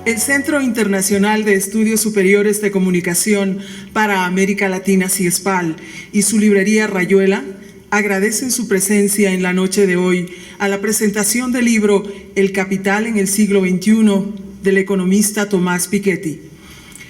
El Centro Internacional de Estudios Superiores de Comunicación para América Latina, CIESPAL, y su librería Rayuela agradecen su presencia en la noche de hoy a la presentación del libro El Capital en el siglo XXI del economista Tomás Piketty.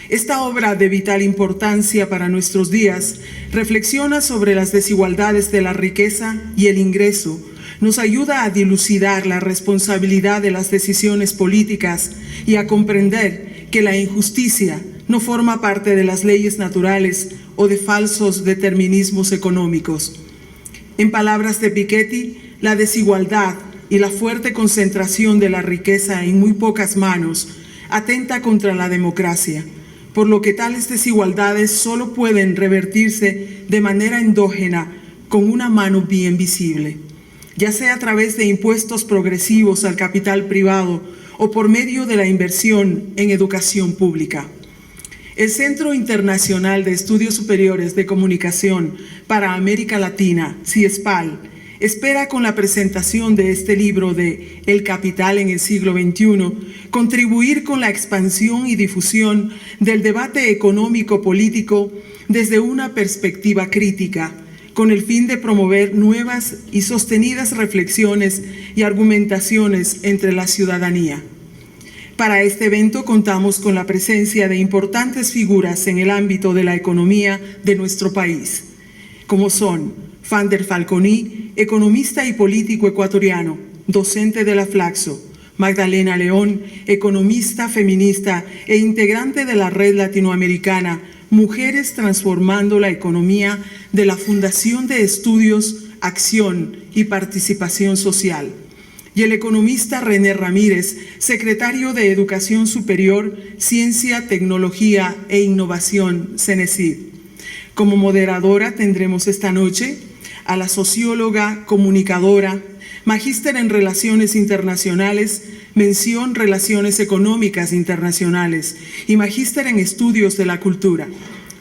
Esta obra de vital importancia para nuestros días reflexiona sobre las desigualdades de la riqueza y el ingreso, nos ayuda a dilucidar la responsabilidad de las decisiones políticas y a comprender que la injusticia no forma parte de las leyes naturales o de falsos determinismos económicos. En palabras de Piketty, la desigualdad y la fuerte concentración de la riqueza en muy pocas manos atenta contra la democracia, por lo que tales desigualdades solo pueden revertirse de manera endógena con una mano bien visible, ya sea a través de impuestos progresivos al capital privado o por medio de la inversión en educación pública. El Centro Internacional de Estudios Superiores de Comunicación para América Latina, CIESPAL, espera con la presentación de este libro de El Capital en el siglo XXI, contribuir con la expansión y difusión del debate económico-político desde una perspectiva crítica, con el fin de promover nuevas y sostenidas reflexiones y argumentaciones entre la ciudadanía. Para este evento contamos con la presencia de importantes figuras en el ámbito de la economía de nuestro país, como son Fander Falconi, economista y político ecuatoriano, docente de la Flaxo; Magdalena León, economista feminista e integrante de la Red Latinoamericana Mujeres Transformando la Economía de la Fundación de Estudios, Acción y Participación Social; y el economista René Ramírez, secretario de Educación Superior, Ciencia, Tecnología e Innovación, CENESID. Como moderadora tendremos esta noche a la socióloga, comunicadora, magíster en Relaciones Internacionales, mención Relaciones Económicas Internacionales y magíster en Estudios de la Cultura,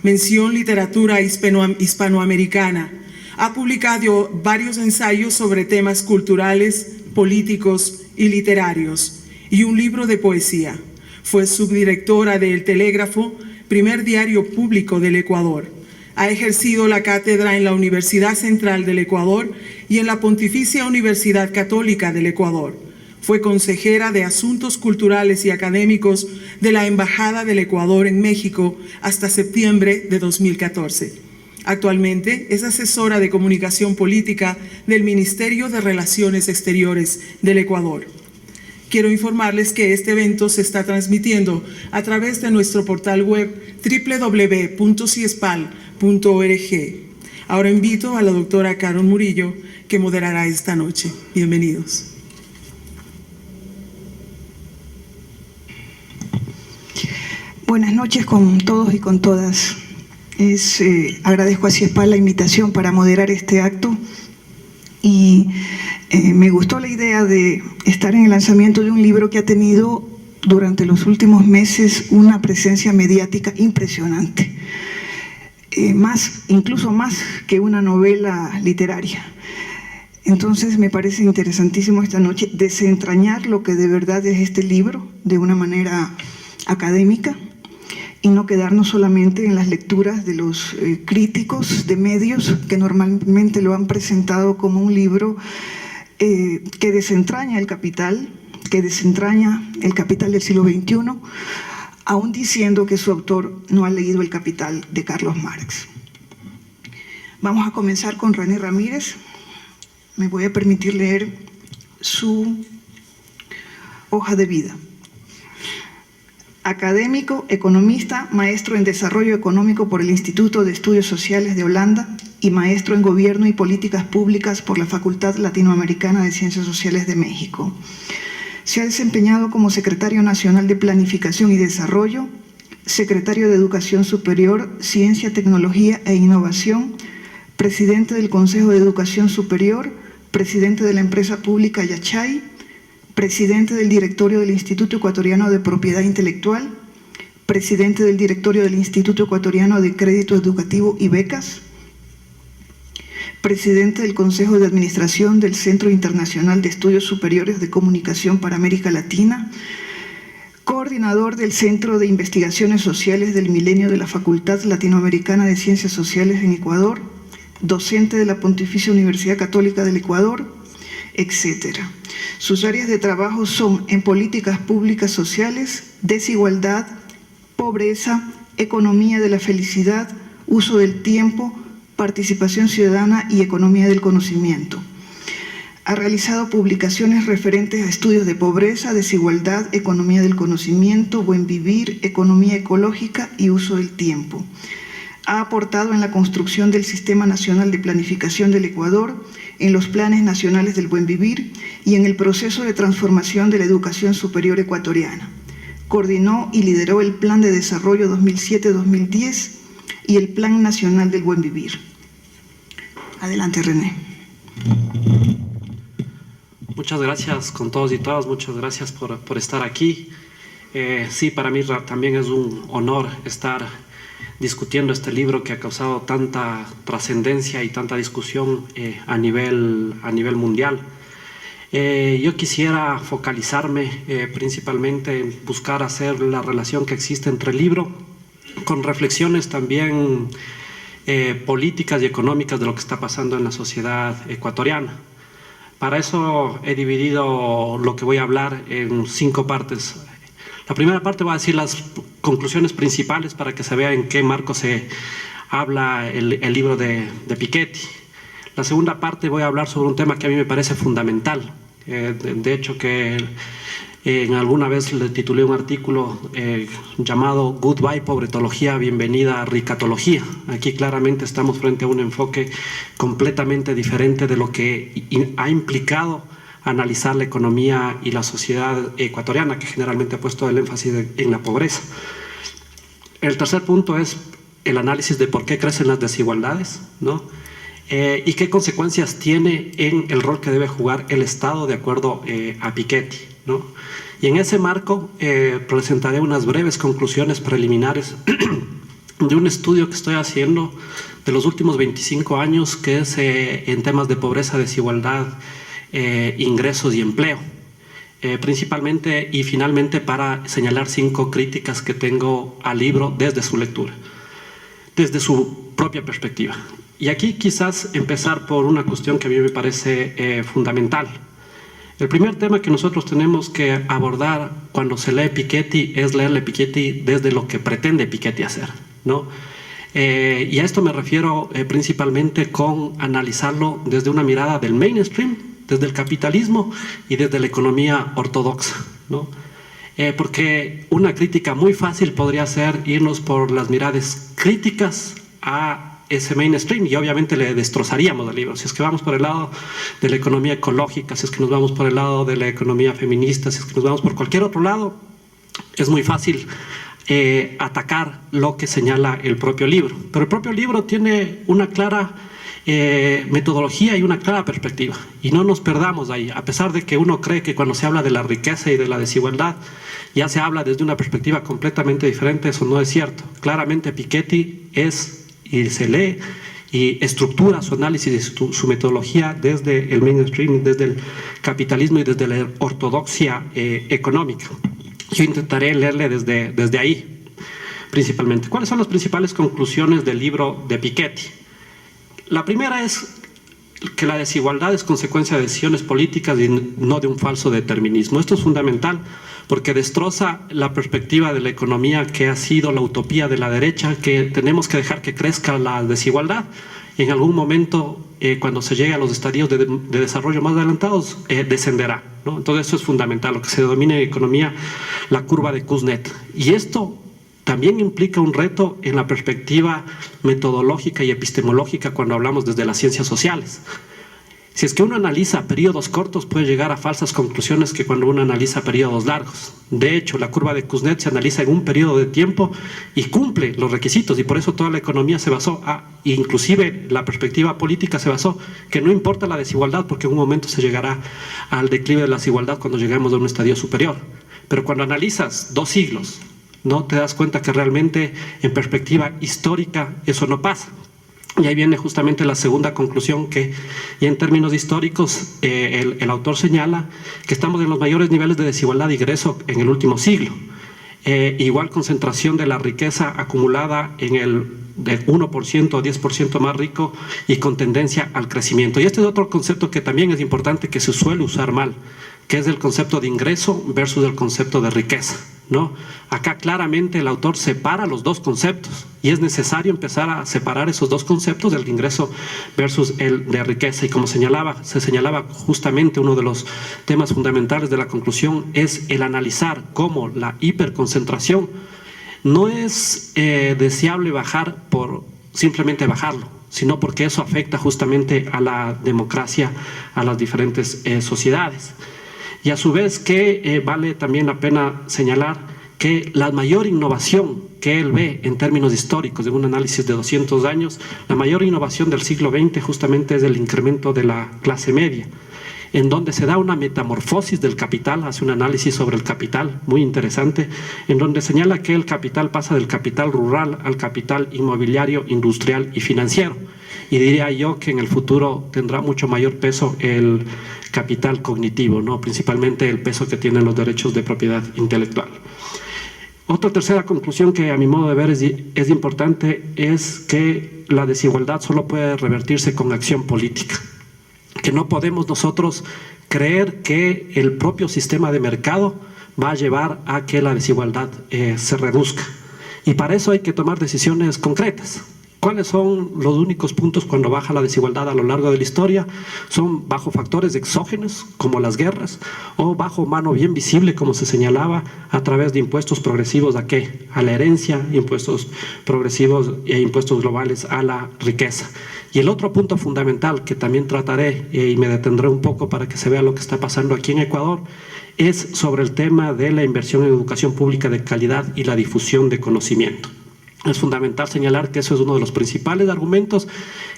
mención Literatura Hispanoamericana. Ha publicado varios ensayos sobre temas culturales, políticos y literarios y un libro de poesía. Fue subdirectora de El Telégrafo, primer diario público del Ecuador. Ha ejercido la cátedra en la Universidad Central del Ecuador y en la Pontificia Universidad Católica del Ecuador. Fue consejera de Asuntos Culturales y Académicos de la Embajada del Ecuador en México hasta septiembre de 2014. Actualmente es asesora de comunicación política del Ministerio de Relaciones Exteriores del Ecuador. Quiero informarles que este evento se está transmitiendo a través de nuestro portal web www.ciespal.org. Ahora invito a la doctora Carol Murillo, que moderará esta noche. Bienvenidos. Buenas noches con todos y con todas. Agradezco a CIESPAL la invitación para moderar este acto y me gustó la idea de estar en el lanzamiento de un libro que ha tenido durante los últimos meses una presencia mediática impresionante, incluso más que una novela literaria. Entonces me parece interesantísimo esta noche desentrañar lo que de verdad es este libro de una manera académica y no quedarnos solamente en las lecturas de los críticos de medios que normalmente lo han presentado como un libro que desentraña el capital, del siglo XXI, aún diciendo que su autor no ha leído El Capital de Carlos Marx. Vamos a comenzar con René Ramírez. Me voy a permitir leer su hoja de vida. Académico, economista, maestro en Desarrollo Económico por el Instituto de Estudios Sociales de Holanda y maestro en Gobierno y Políticas Públicas por la Facultad Latinoamericana de Ciencias Sociales de México. Se ha desempeñado como secretario nacional de Planificación y Desarrollo, secretario de Educación Superior, Ciencia, Tecnología e Innovación, presidente del Consejo de Educación Superior, presidente de la empresa pública Yachay, presidente del directorio del Instituto Ecuatoriano de Propiedad Intelectual, presidente del directorio del Instituto Ecuatoriano de Crédito Educativo y Becas, presidente del Consejo de Administración del Centro Internacional de Estudios Superiores de Comunicación para América Latina, coordinador del Centro de Investigaciones Sociales del Milenio de la Facultad Latinoamericana de Ciencias Sociales en Ecuador, docente de la Pontificia Universidad Católica del Ecuador, etc. Sus áreas de trabajo son en políticas públicas sociales, desigualdad, pobreza, economía de la felicidad, uso del tiempo, participación ciudadana y economía del conocimiento. Ha realizado publicaciones referentes a estudios de pobreza, desigualdad, economía del conocimiento, buen vivir, economía ecológica y uso del tiempo. Ha aportado en la construcción del Sistema Nacional de Planificación del Ecuador, en los planes nacionales del buen vivir y en el proceso de transformación de la educación superior ecuatoriana. Coordinó y lideró el Plan de Desarrollo 2007-2010 y el Plan Nacional del Buen Vivir. Adelante, René. Muchas gracias con todos y todas, muchas gracias por estar aquí. Sí, para mí también es un honor estar discutiendo este libro que ha causado tanta trascendencia y tanta discusión a nivel mundial. Yo quisiera focalizarme principalmente en buscar hacer la relación que existe entre el libro con reflexiones también políticas y económicas de lo que está pasando en la sociedad ecuatoriana. Para eso he dividido lo que voy a hablar en 5 partes. La primera parte voy a decir las conclusiones principales para que se vea en qué marco se habla el libro de Piketty. La segunda parte voy a hablar sobre un tema que a mí me parece fundamental. De hecho, que en alguna vez le titulé un artículo llamado Goodbye Pobretología, bienvenida Ricatología. Aquí claramente estamos frente a un enfoque completamente diferente de lo que ha implicado analizar la economía y la sociedad ecuatoriana, que generalmente ha puesto el énfasis en la pobreza. El tercer punto es el análisis de por qué crecen las desigualdades, ¿no? Y qué consecuencias tiene en el rol que debe jugar el Estado de acuerdo a Piketty, ¿no? Y en ese marco presentaré unas breves conclusiones preliminares de un estudio que estoy haciendo de los últimos 25 años, que es en temas de pobreza, desigualdad, ingresos y empleo, principalmente y finalmente para señalar 5 críticas que tengo al libro desde su lectura, desde su propia perspectiva. Y aquí quizás empezar por una cuestión que a mí me parece fundamental. El primer tema que nosotros tenemos que abordar cuando se lee Piketty es leerle Piketty desde lo que pretende Piketty hacer, ¿no? Y a esto me refiero principalmente con analizarlo desde una mirada del mainstream, desde el capitalismo y desde la economía ortodoxa, ¿no? Porque una crítica muy fácil podría ser irnos por las miradas críticas a ese mainstream y obviamente le destrozaríamos el libro. Si es que vamos por el lado de la economía ecológica, si es que nos vamos por el lado de la economía feminista, si es que nos vamos por cualquier otro lado, es muy fácil atacar lo que señala el propio libro. Pero el propio libro tiene una clara metodología y una clara perspectiva, y no nos perdamos ahí, a pesar de que uno cree que cuando se habla de la riqueza y de la desigualdad ya se habla desde una perspectiva completamente diferente. Eso no es cierto. Claramente Piketty y se lee y estructura su análisis y su metodología desde el mainstream, desde el capitalismo y desde la ortodoxia económica. Yo intentaré leerle desde ahí principalmente. ¿Cuáles son las principales conclusiones del libro de Piketty? La primera es que la desigualdad es consecuencia de decisiones políticas y no de un falso determinismo. Esto es fundamental porque destroza la perspectiva de la economía que ha sido la utopía de la derecha, que tenemos que dejar que crezca la desigualdad. En algún momento, cuando se llegue a los estadios de desarrollo más adelantados, descenderá, ¿no? Entonces esto es fundamental, lo que se denomina en economía la curva de Kuznets. Y esto también implica un reto en la perspectiva metodológica y epistemológica cuando hablamos desde las ciencias sociales. Si es que uno analiza periodos cortos, puede llegar a falsas conclusiones que cuando uno analiza periodos largos. De hecho, la curva de Kuznets se analiza en un periodo de tiempo y cumple los requisitos, y por eso toda la economía se basó, inclusive la perspectiva política se basó, que no importa la desigualdad, porque en un momento se llegará al declive de la desigualdad cuando lleguemos a un estadio superior. Pero cuando analizas 2 siglos, no te das cuenta que realmente en perspectiva histórica eso no pasa. Y ahí viene justamente la segunda conclusión, que ya en términos históricos el autor señala que estamos en los mayores niveles de desigualdad de ingreso en el último siglo. igual concentración de la riqueza acumulada en el del 1% o 10% más rico y con tendencia al crecimiento. Y este es otro concepto que también es importante, que se suele usar mal, que es el concepto de ingreso versus el concepto de riqueza, ¿no? Acá claramente el autor separa los dos conceptos y es necesario empezar a separar esos dos conceptos, del ingreso versus el de riqueza. Y como se señalaba justamente, uno de los temas fundamentales de la conclusión es el analizar cómo la hiperconcentración no es deseable bajar por simplemente bajarlo, sino porque eso afecta justamente a la democracia, a las diferentes sociedades. Y a su vez que vale también la pena señalar que la mayor innovación que él ve en términos históricos, de un análisis de 200 años, la mayor innovación del siglo XX justamente es el incremento de la clase media, en donde se da una metamorfosis del capital, hace un análisis sobre el capital muy interesante, en donde señala que el capital pasa del capital rural al capital inmobiliario, industrial y financiero. Y diría yo que en el futuro tendrá mucho mayor peso el capital cognitivo, ¿no? Principalmente el peso que tienen los derechos de propiedad intelectual. Otra tercera conclusión que a mi modo de ver es importante es que la desigualdad solo puede revertirse con acción política, que no podemos nosotros creer que el propio sistema de mercado va a llevar a que la desigualdad se reduzca. Y para eso hay que tomar decisiones concretas. ¿Cuáles son los únicos puntos cuando baja la desigualdad a lo largo de la historia? Son bajo factores exógenos, como las guerras, o bajo mano bien visible, como se señalaba, a través de impuestos progresivos ¿a qué? A la herencia, impuestos progresivos e impuestos globales a la riqueza. Y el otro punto fundamental que también trataré y me detendré un poco para que se vea lo que está pasando aquí en Ecuador, es sobre el tema de la inversión en educación pública de calidad y la difusión de conocimiento. Es fundamental señalar que eso es uno de los principales argumentos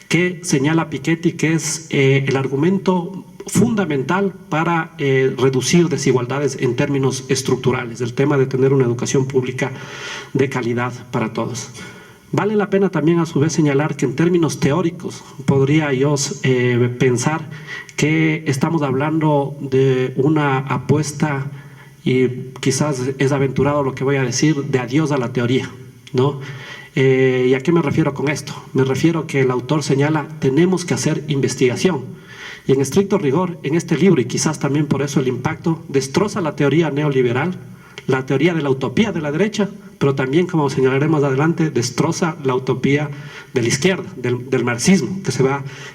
que señala Piketty, que es el argumento fundamental para reducir desigualdades en términos estructurales, el tema de tener una educación pública de calidad para todos. Vale la pena también a su vez señalar que en términos teóricos podría yo pensar que estamos hablando de una apuesta, y quizás es aventurado lo que voy a decir, de adiós a la teoría, ¿no? ¿Y a qué me refiero con esto? Me refiero que el autor señala, tenemos que hacer investigación. Y en estricto rigor, en este libro, y quizás también por eso el impacto, destroza la teoría neoliberal, la teoría de la utopía de la derecha, pero también, como señalaremos adelante, destroza la utopía de la izquierda, del marxismo,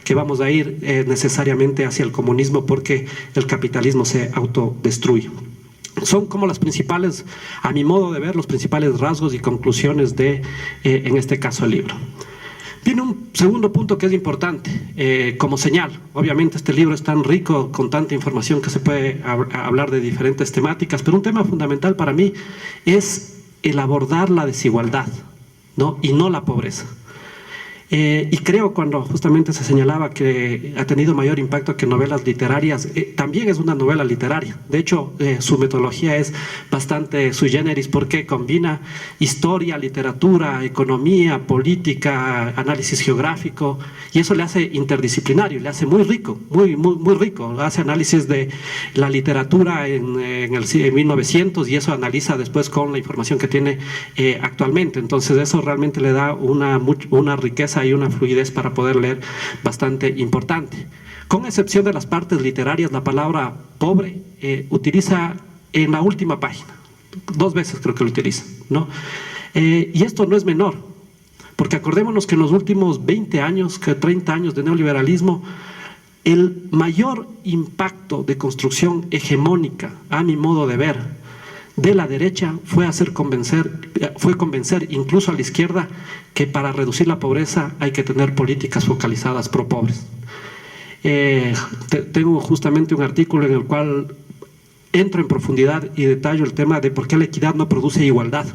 que vamos a ir necesariamente hacia el comunismo porque el capitalismo se autodestruye. Son como las principales, a mi modo de ver, los principales rasgos y conclusiones de, en este caso, el libro. Viene un segundo punto que es importante, como señal. Obviamente este libro es tan rico, con tanta información, que se puede hablar de diferentes temáticas, pero un tema fundamental para mí es el abordar la desigualdad, ¿no? Y no la pobreza. Y creo, cuando justamente se señalaba que ha tenido mayor impacto que novelas literarias, también es una novela literaria. De hecho, su metodología es bastante sui generis, porque combina historia, literatura, economía, política, análisis geográfico, y eso le hace interdisciplinario, le hace muy rico, muy rico. Hace análisis de la literatura en 1900 y eso analiza después con la información que tiene actualmente. Entonces eso realmente le da una riqueza y una fluidez para poder leer bastante importante. Con excepción de las partes literarias, la palabra pobre utiliza en la última página, 2 veces creo que lo utiliza, ¿no? Y esto no es menor, porque acordémonos que en los últimos 20 años, 30 años de neoliberalismo, el mayor impacto de construcción hegemónica, a mi modo de ver, de la derecha fue convencer incluso a la izquierda que para reducir la pobreza hay que tener políticas focalizadas pro pobres. Tengo justamente un artículo en el cual entro en profundidad y detallo el tema de por qué la equidad no produce igualdad.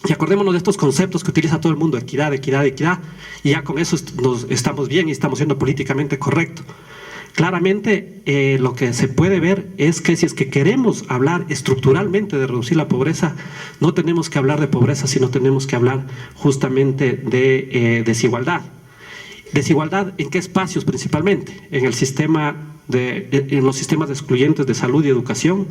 Y acordémonos de estos conceptos que utiliza todo el mundo: equidad, equidad, equidad, y ya con eso estamos bien y estamos siendo políticamente correctos. Claramente lo que se puede ver es que si es que queremos hablar estructuralmente de reducir la pobreza, no tenemos que hablar de pobreza, sino tenemos que hablar justamente de desigualdad. ¿Desigualdad en qué espacios principalmente? En los sistemas excluyentes de salud y educación,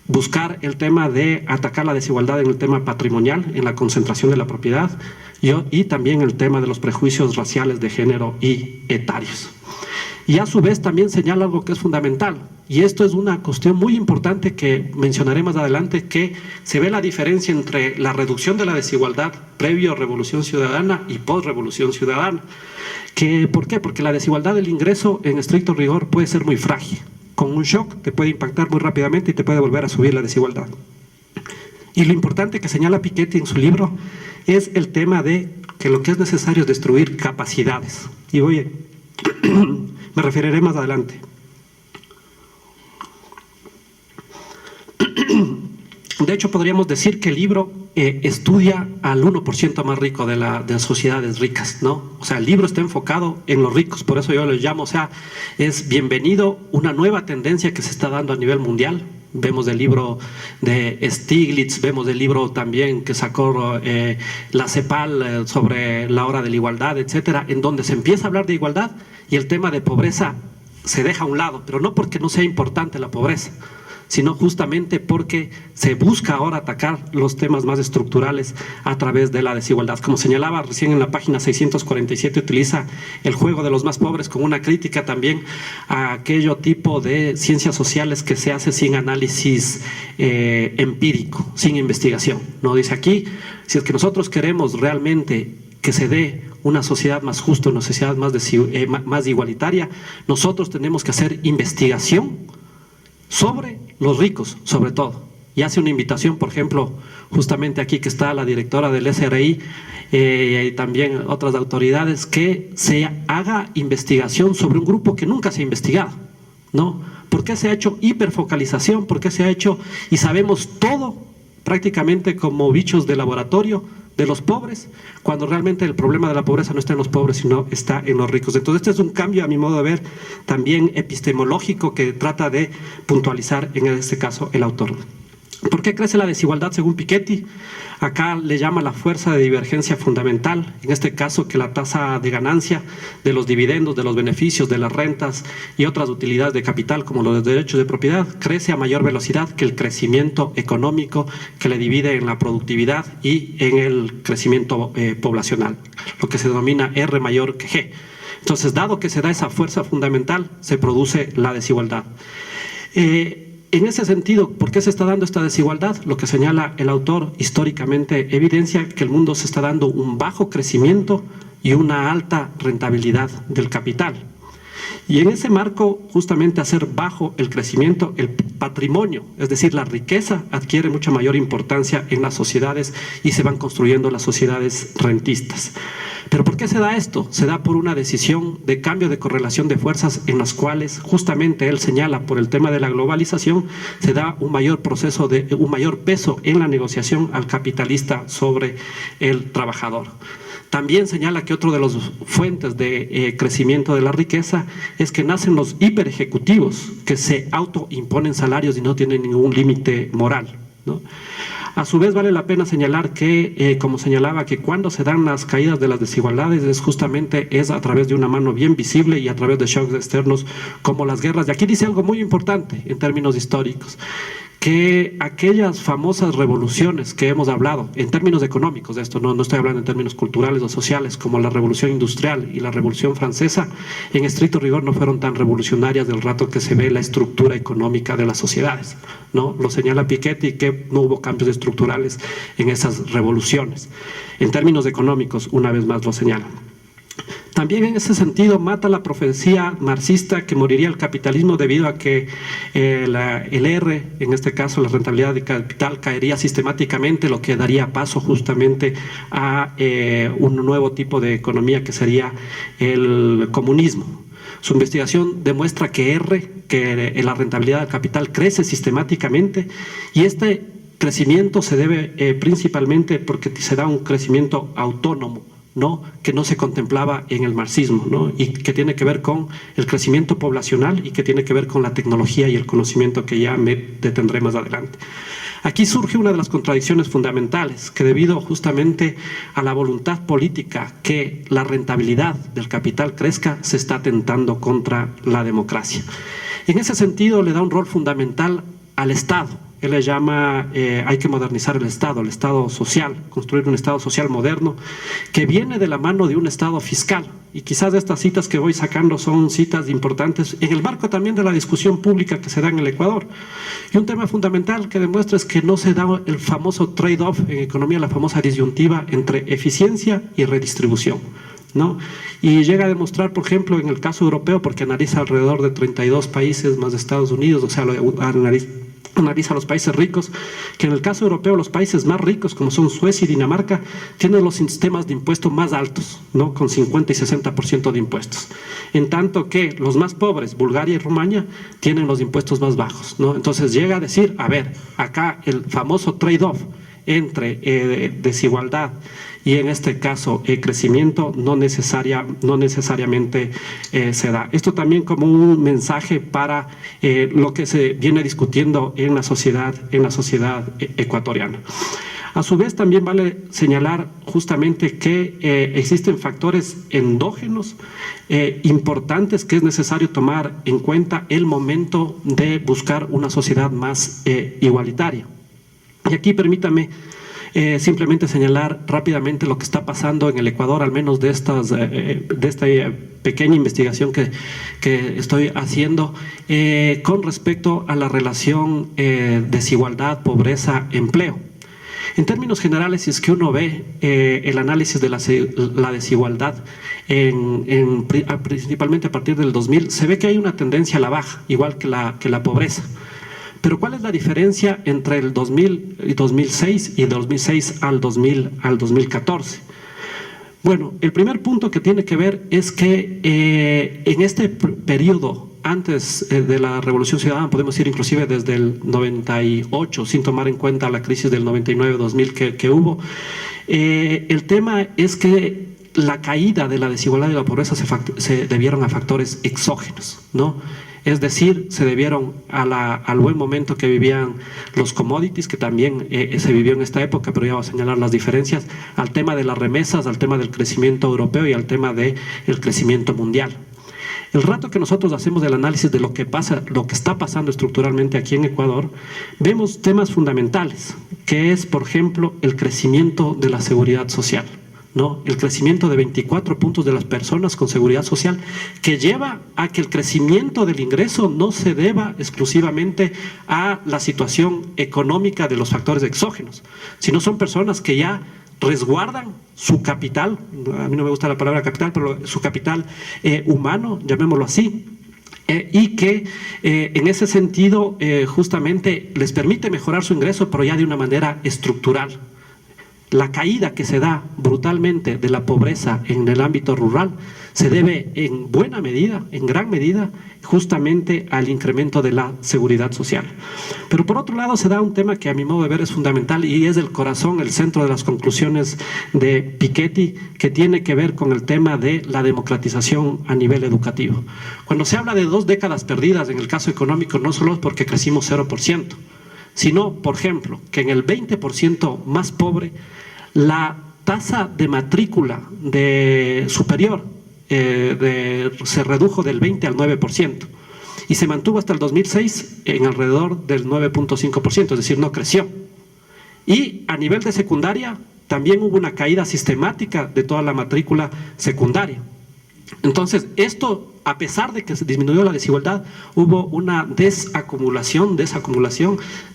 buscar el tema de atacar la desigualdad en el tema patrimonial, en la concentración de la propiedad, y también el tema de los prejuicios raciales de género y etarios. Y a su vez también señala algo que es fundamental, y esto es una cuestión muy importante que mencionaré más adelante, que se ve la diferencia entre la reducción de la desigualdad previo a Revolución Ciudadana y post-Revolución Ciudadana. ¿Por qué? Porque la desigualdad del ingreso en estricto rigor puede ser muy frágil. Con un shock te puede impactar muy rápidamente y te puede volver a subir la desigualdad. Y lo importante que señala Piketty en su libro es el tema de que lo que es necesario es destruir capacidades. Y me referiré más adelante. De hecho, podríamos decir que el libro estudia al 1% más rico de las sociedades ricas, ¿no? O sea, el libro está enfocado en los ricos, por eso yo lo llamo, o sea, es bienvenido una nueva tendencia que se está dando a nivel mundial. Vemos el libro de Stiglitz, vemos el libro también que sacó la CEPAL sobre la hora de la igualdad, etcétera, en donde se empieza a hablar de igualdad y el tema de pobreza se deja a un lado, pero no porque no sea importante la pobreza, sino justamente porque se busca ahora atacar los temas más estructurales a través de la desigualdad. Como señalaba recién en la página 647, utiliza el juego de los más pobres como una crítica también a aquello tipo de ciencias sociales que se hace sin análisis empírico, sin investigación, ¿no? Dice aquí, si es que nosotros queremos realmente que se dé una sociedad más justa, una sociedad más igualitaria, nosotros tenemos que hacer investigación sobre los ricos, sobre todo. Y hace una invitación, por ejemplo, justamente aquí que está la directora del SRI y también otras autoridades, que se haga investigación sobre un grupo que nunca se ha investigado, ¿no? ¿Por qué se ha hecho hiperfocalización? ¿Por qué se ha hecho, y sabemos todo prácticamente como bichos de laboratorio, de los pobres, cuando realmente el problema de la pobreza no está en los pobres, sino está en los ricos? Entonces este es un cambio, a mi modo de ver, también epistemológico, que trata de puntualizar en este caso el autor. ¿Por qué crece la desigualdad según Piketty? Acá le llama la fuerza de divergencia fundamental, en este caso que la tasa de ganancia de los dividendos, de los beneficios, de las rentas y otras utilidades de capital como los derechos de propiedad crece a mayor velocidad que el crecimiento económico, que le divide en la productividad y en el crecimiento poblacional, lo que se denomina R mayor que G. Entonces, dado que se da esa fuerza fundamental, se produce la desigualdad. En ese sentido, ¿por qué se está dando esta desigualdad? Lo que señala el autor históricamente evidencia que el mundo se está dando un bajo crecimiento y una alta rentabilidad del capital. Y en ese marco, justamente, hacer bajo el crecimiento, el patrimonio, es decir, la riqueza, adquiere mucha mayor importancia en las sociedades y se van construyendo las sociedades rentistas. ¿Pero por qué se da esto? Se da por una decisión de cambio de correlación de fuerzas en las cuales, justamente él señala, por el tema de la globalización, se da un mayor peso en la negociación al capitalista sobre el trabajador. También señala que otro de las fuentes de crecimiento de la riqueza es que nacen los hiperejecutivos que se autoimponen salarios y no tienen ningún límite moral, ¿no? A su vez vale la pena señalar que, como señalaba, que cuando se dan las caídas de las desigualdades es a través de una mano bien visible y a través de shocks externos como las guerras. Y aquí dice algo muy importante en términos históricos, que aquellas famosas revoluciones que hemos hablado, en términos económicos de esto, no estoy hablando en términos culturales o sociales, como la Revolución Industrial y la Revolución Francesa, en estricto rigor no fueron tan revolucionarias del rato que se ve la estructura económica de las sociedades, ¿no? Lo señala Piketty, que no hubo cambios estructurales en esas revoluciones. En términos económicos, una vez más lo señala. También en ese sentido mata la profecía marxista que moriría el capitalismo debido a que el R, en este caso la rentabilidad de capital, caería sistemáticamente, lo que daría paso justamente a un nuevo tipo de economía que sería el comunismo. Su investigación demuestra que la rentabilidad del capital crece sistemáticamente y este crecimiento se debe principalmente porque se da un crecimiento autónomo, ¿no? Que no se contemplaba en el marxismo, ¿no? Y que tiene que ver con el crecimiento poblacional y que tiene que ver con la tecnología y el conocimiento, que ya me detendré más adelante. Aquí surge una de las contradicciones fundamentales, que debido justamente a la voluntad política que la rentabilidad del capital crezca, se está atentando contra la democracia. En ese sentido le da un rol fundamental al Estado, Él le llama, hay que modernizar el Estado social, construir un Estado social moderno, que viene de la mano de un Estado fiscal. Y quizás estas citas que voy sacando son citas importantes en el marco también de la discusión pública que se da en el Ecuador. Y un tema fundamental que demuestra es que no se da el famoso trade-off en economía, la famosa disyuntiva entre eficiencia y redistribución, ¿no? Y llega a demostrar, por ejemplo, en el caso europeo, porque analiza alrededor de 32 países más de Estados Unidos, o sea, analiza los países ricos, que en el caso europeo los países más ricos, como son Suecia y Dinamarca, tienen los sistemas de impuestos más altos, ¿no? Con 50 y 60% de impuestos. En tanto que los más pobres, Bulgaria y Rumania, tienen los impuestos más bajos, ¿no? Entonces llega a decir, a ver, acá el famoso trade-off entre desigualdad y en este caso crecimiento no necesariamente se da. Esto también como un mensaje para lo que se viene discutiendo en la sociedad ecuatoriana. A su vez también vale señalar justamente que existen factores endógenos importantes que es necesario tomar en cuenta el momento de buscar una sociedad más igualitaria. Y aquí permítame simplemente señalar rápidamente lo que está pasando en el Ecuador, al menos de esta pequeña investigación que estoy haciendo con respecto a la relación desigualdad, pobreza, empleo. En términos generales, si es que uno ve el análisis de la desigualdad, principalmente a partir del 2000, se ve que hay una tendencia a la baja, igual que la pobreza. Pero ¿cuál es la diferencia entre el 2000 y 2006 y del 2006 al 2014? Bueno, el primer punto que tiene que ver es que en este periodo, antes de la Revolución Ciudadana, podemos decir inclusive desde el 98, sin tomar en cuenta la crisis del 99-2000 que hubo, el tema es que la caída de la desigualdad y la pobreza se debieron a factores exógenos, ¿no? Es decir, se debieron al buen momento que vivían los commodities, que también se vivió en esta época, pero ya voy a señalar las diferencias, al tema de las remesas, al tema del crecimiento europeo y al tema del crecimiento mundial. El rato que nosotros hacemos el análisis de lo que está pasando estructuralmente aquí en Ecuador, vemos temas fundamentales, que es, por ejemplo, el crecimiento de la seguridad social, ¿no? El crecimiento de 24 puntos de las personas con seguridad social, que lleva a que el crecimiento del ingreso no se deba exclusivamente a la situación económica de los factores exógenos, sino son personas que ya resguardan su capital, a mí no me gusta la palabra capital, pero su capital humano, llamémoslo así, y que en ese sentido justamente les permite mejorar su ingreso, pero ya de una manera estructural. La caída que se da brutalmente de la pobreza en el ámbito rural se debe en buena medida, en gran medida, justamente al incremento de la seguridad social. Pero por otro lado se da un tema que a mi modo de ver es fundamental y es el corazón, el centro de las conclusiones de Piketty, que tiene que ver con el tema de la democratización a nivel educativo. Cuando se habla de 2 décadas perdidas en el caso económico, no solo es porque crecimos 0%, sino, por ejemplo, que en el 20% más pobre, la tasa de matrícula superior se redujo del 20 al 9% y se mantuvo hasta el 2006 en alrededor del 9.5%, es decir, no creció. Y a nivel de secundaria también hubo una caída sistemática de toda la matrícula secundaria. Entonces, esto, a pesar de que se disminuyó la desigualdad, hubo una desacumulación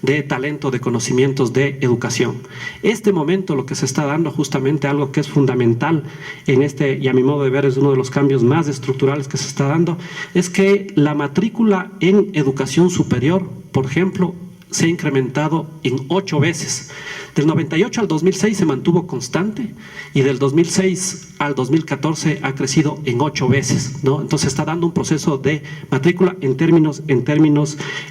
de talento, de conocimientos, de educación. Este momento lo que se está dando justamente algo que es fundamental y a mi modo de ver es uno de los cambios más estructurales que se está dando, es que la matrícula en educación superior, por ejemplo, se ha incrementado en 8 veces. Del 98 al 2006 se mantuvo constante y del 2006 al 2014 ha crecido en 8 veces, ¿no? Entonces está dando un proceso de matrícula en términos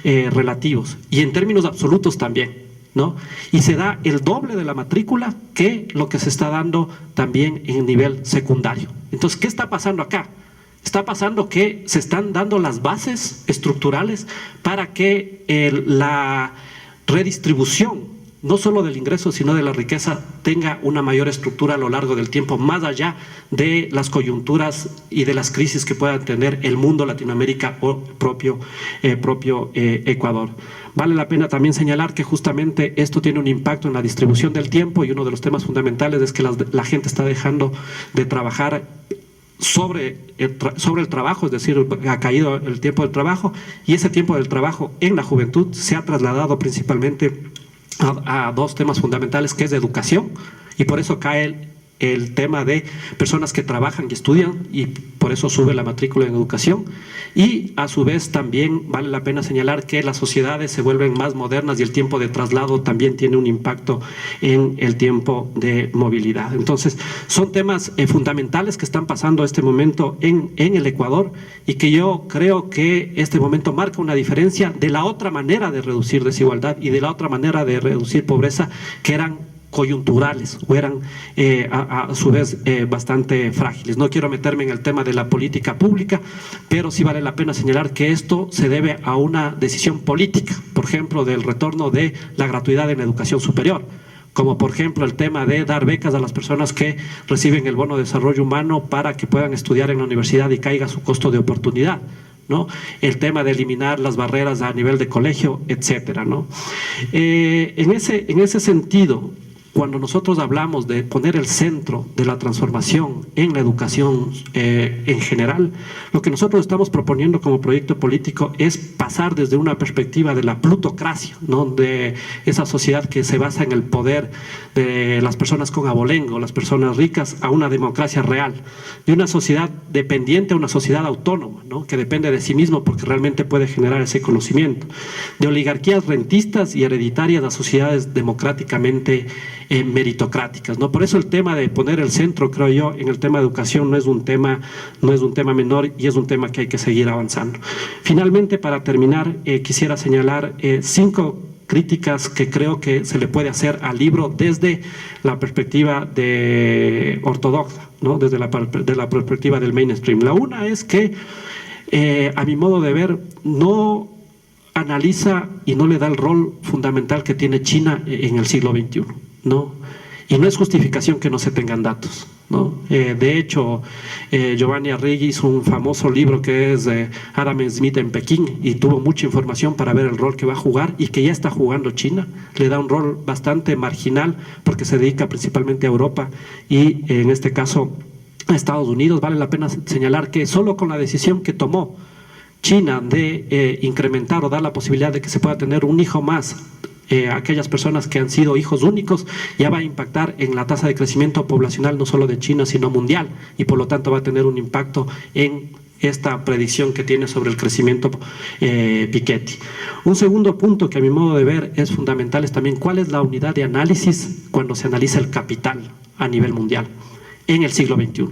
relativos y en términos absolutos también, ¿no? Y se da el doble de la matrícula que lo que se está dando también en nivel secundario. Entonces, ¿qué está pasando acá? Está pasando que se están dando las bases estructurales para que la redistribución no solo del ingreso, sino de la riqueza, tenga una mayor estructura a lo largo del tiempo, más allá de las coyunturas y de las crisis que pueda tener el mundo, Latinoamérica o propio Ecuador. Vale la pena también señalar que justamente esto tiene un impacto en la distribución del tiempo, y uno de los temas fundamentales es que la gente está dejando de trabajar sobre el trabajo, es decir, ha caído el tiempo del trabajo, y ese tiempo del trabajo en la juventud se ha trasladado principalmente a dos temas fundamentales, que es de educación, y por eso cae el tema de personas que trabajan y estudian, y por eso sube la matrícula en educación. Y a su vez también vale la pena señalar que las sociedades se vuelven más modernas y el tiempo de traslado también tiene un impacto en el tiempo de movilidad. Entonces son temas fundamentales que están pasando este momento en el Ecuador, y que yo creo que este momento marca una diferencia de la otra manera de reducir desigualdad y de la otra manera de reducir pobreza, que eran coyunturales o eran a su vez bastante frágiles. No quiero meterme en el tema de la política pública, pero sí vale la pena señalar que esto se debe a una decisión política, por ejemplo, del retorno de la gratuidad en la educación superior, como por ejemplo el tema de dar becas a las personas que reciben el bono de desarrollo humano para que puedan estudiar en la universidad y caiga su costo de oportunidad, ¿no? El tema de eliminar las barreras a nivel de colegio, etcétera, ¿no? En ese sentido, cuando nosotros hablamos de poner el centro de la transformación en la educación en general, lo que nosotros estamos proponiendo como proyecto político es pasar desde una perspectiva de la plutocracia, ¿no? De esa sociedad que se basa en el poder de las personas con abolengo, las personas ricas, a una democracia real, de una sociedad dependiente a una sociedad autónoma, ¿no? Que depende de sí mismo porque realmente puede generar ese conocimiento, de oligarquías rentistas y hereditarias a sociedades democráticamente meritocráticas, ¿no? Por eso el tema de poner el centro, creo yo, en el tema de educación no es un tema menor, y es un tema que hay que seguir avanzando. Finalmente, para terminar, quisiera señalar 5 críticas que creo que se le puede hacer al libro desde la perspectiva de ortodoxa, ¿no? Desde la perspectiva del mainstream. La una es que, a mi modo de ver, no analiza y no le da el rol fundamental que tiene China en el siglo XXI, ¿no? Y no es justificación que no se tengan datos, ¿no? De hecho, Giovanni Arrighi hizo un famoso libro que es Adam Smith en Pekín, y tuvo mucha información para ver el rol que va a jugar y que ya está jugando China. Le da un rol bastante marginal porque se dedica principalmente a Europa y en este caso a Estados Unidos. Vale la pena señalar que solo con la decisión que tomó China de incrementar o dar la posibilidad de que se pueda tener un hijo más, aquellas personas que han sido hijos únicos, ya va a impactar en la tasa de crecimiento poblacional no solo de China sino mundial, y por lo tanto va a tener un impacto en esta predicción que tiene sobre el crecimiento Piketty. Un segundo punto que a mi modo de ver es fundamental es también cuál es la unidad de análisis cuando se analiza el capital a nivel mundial en el siglo XXI.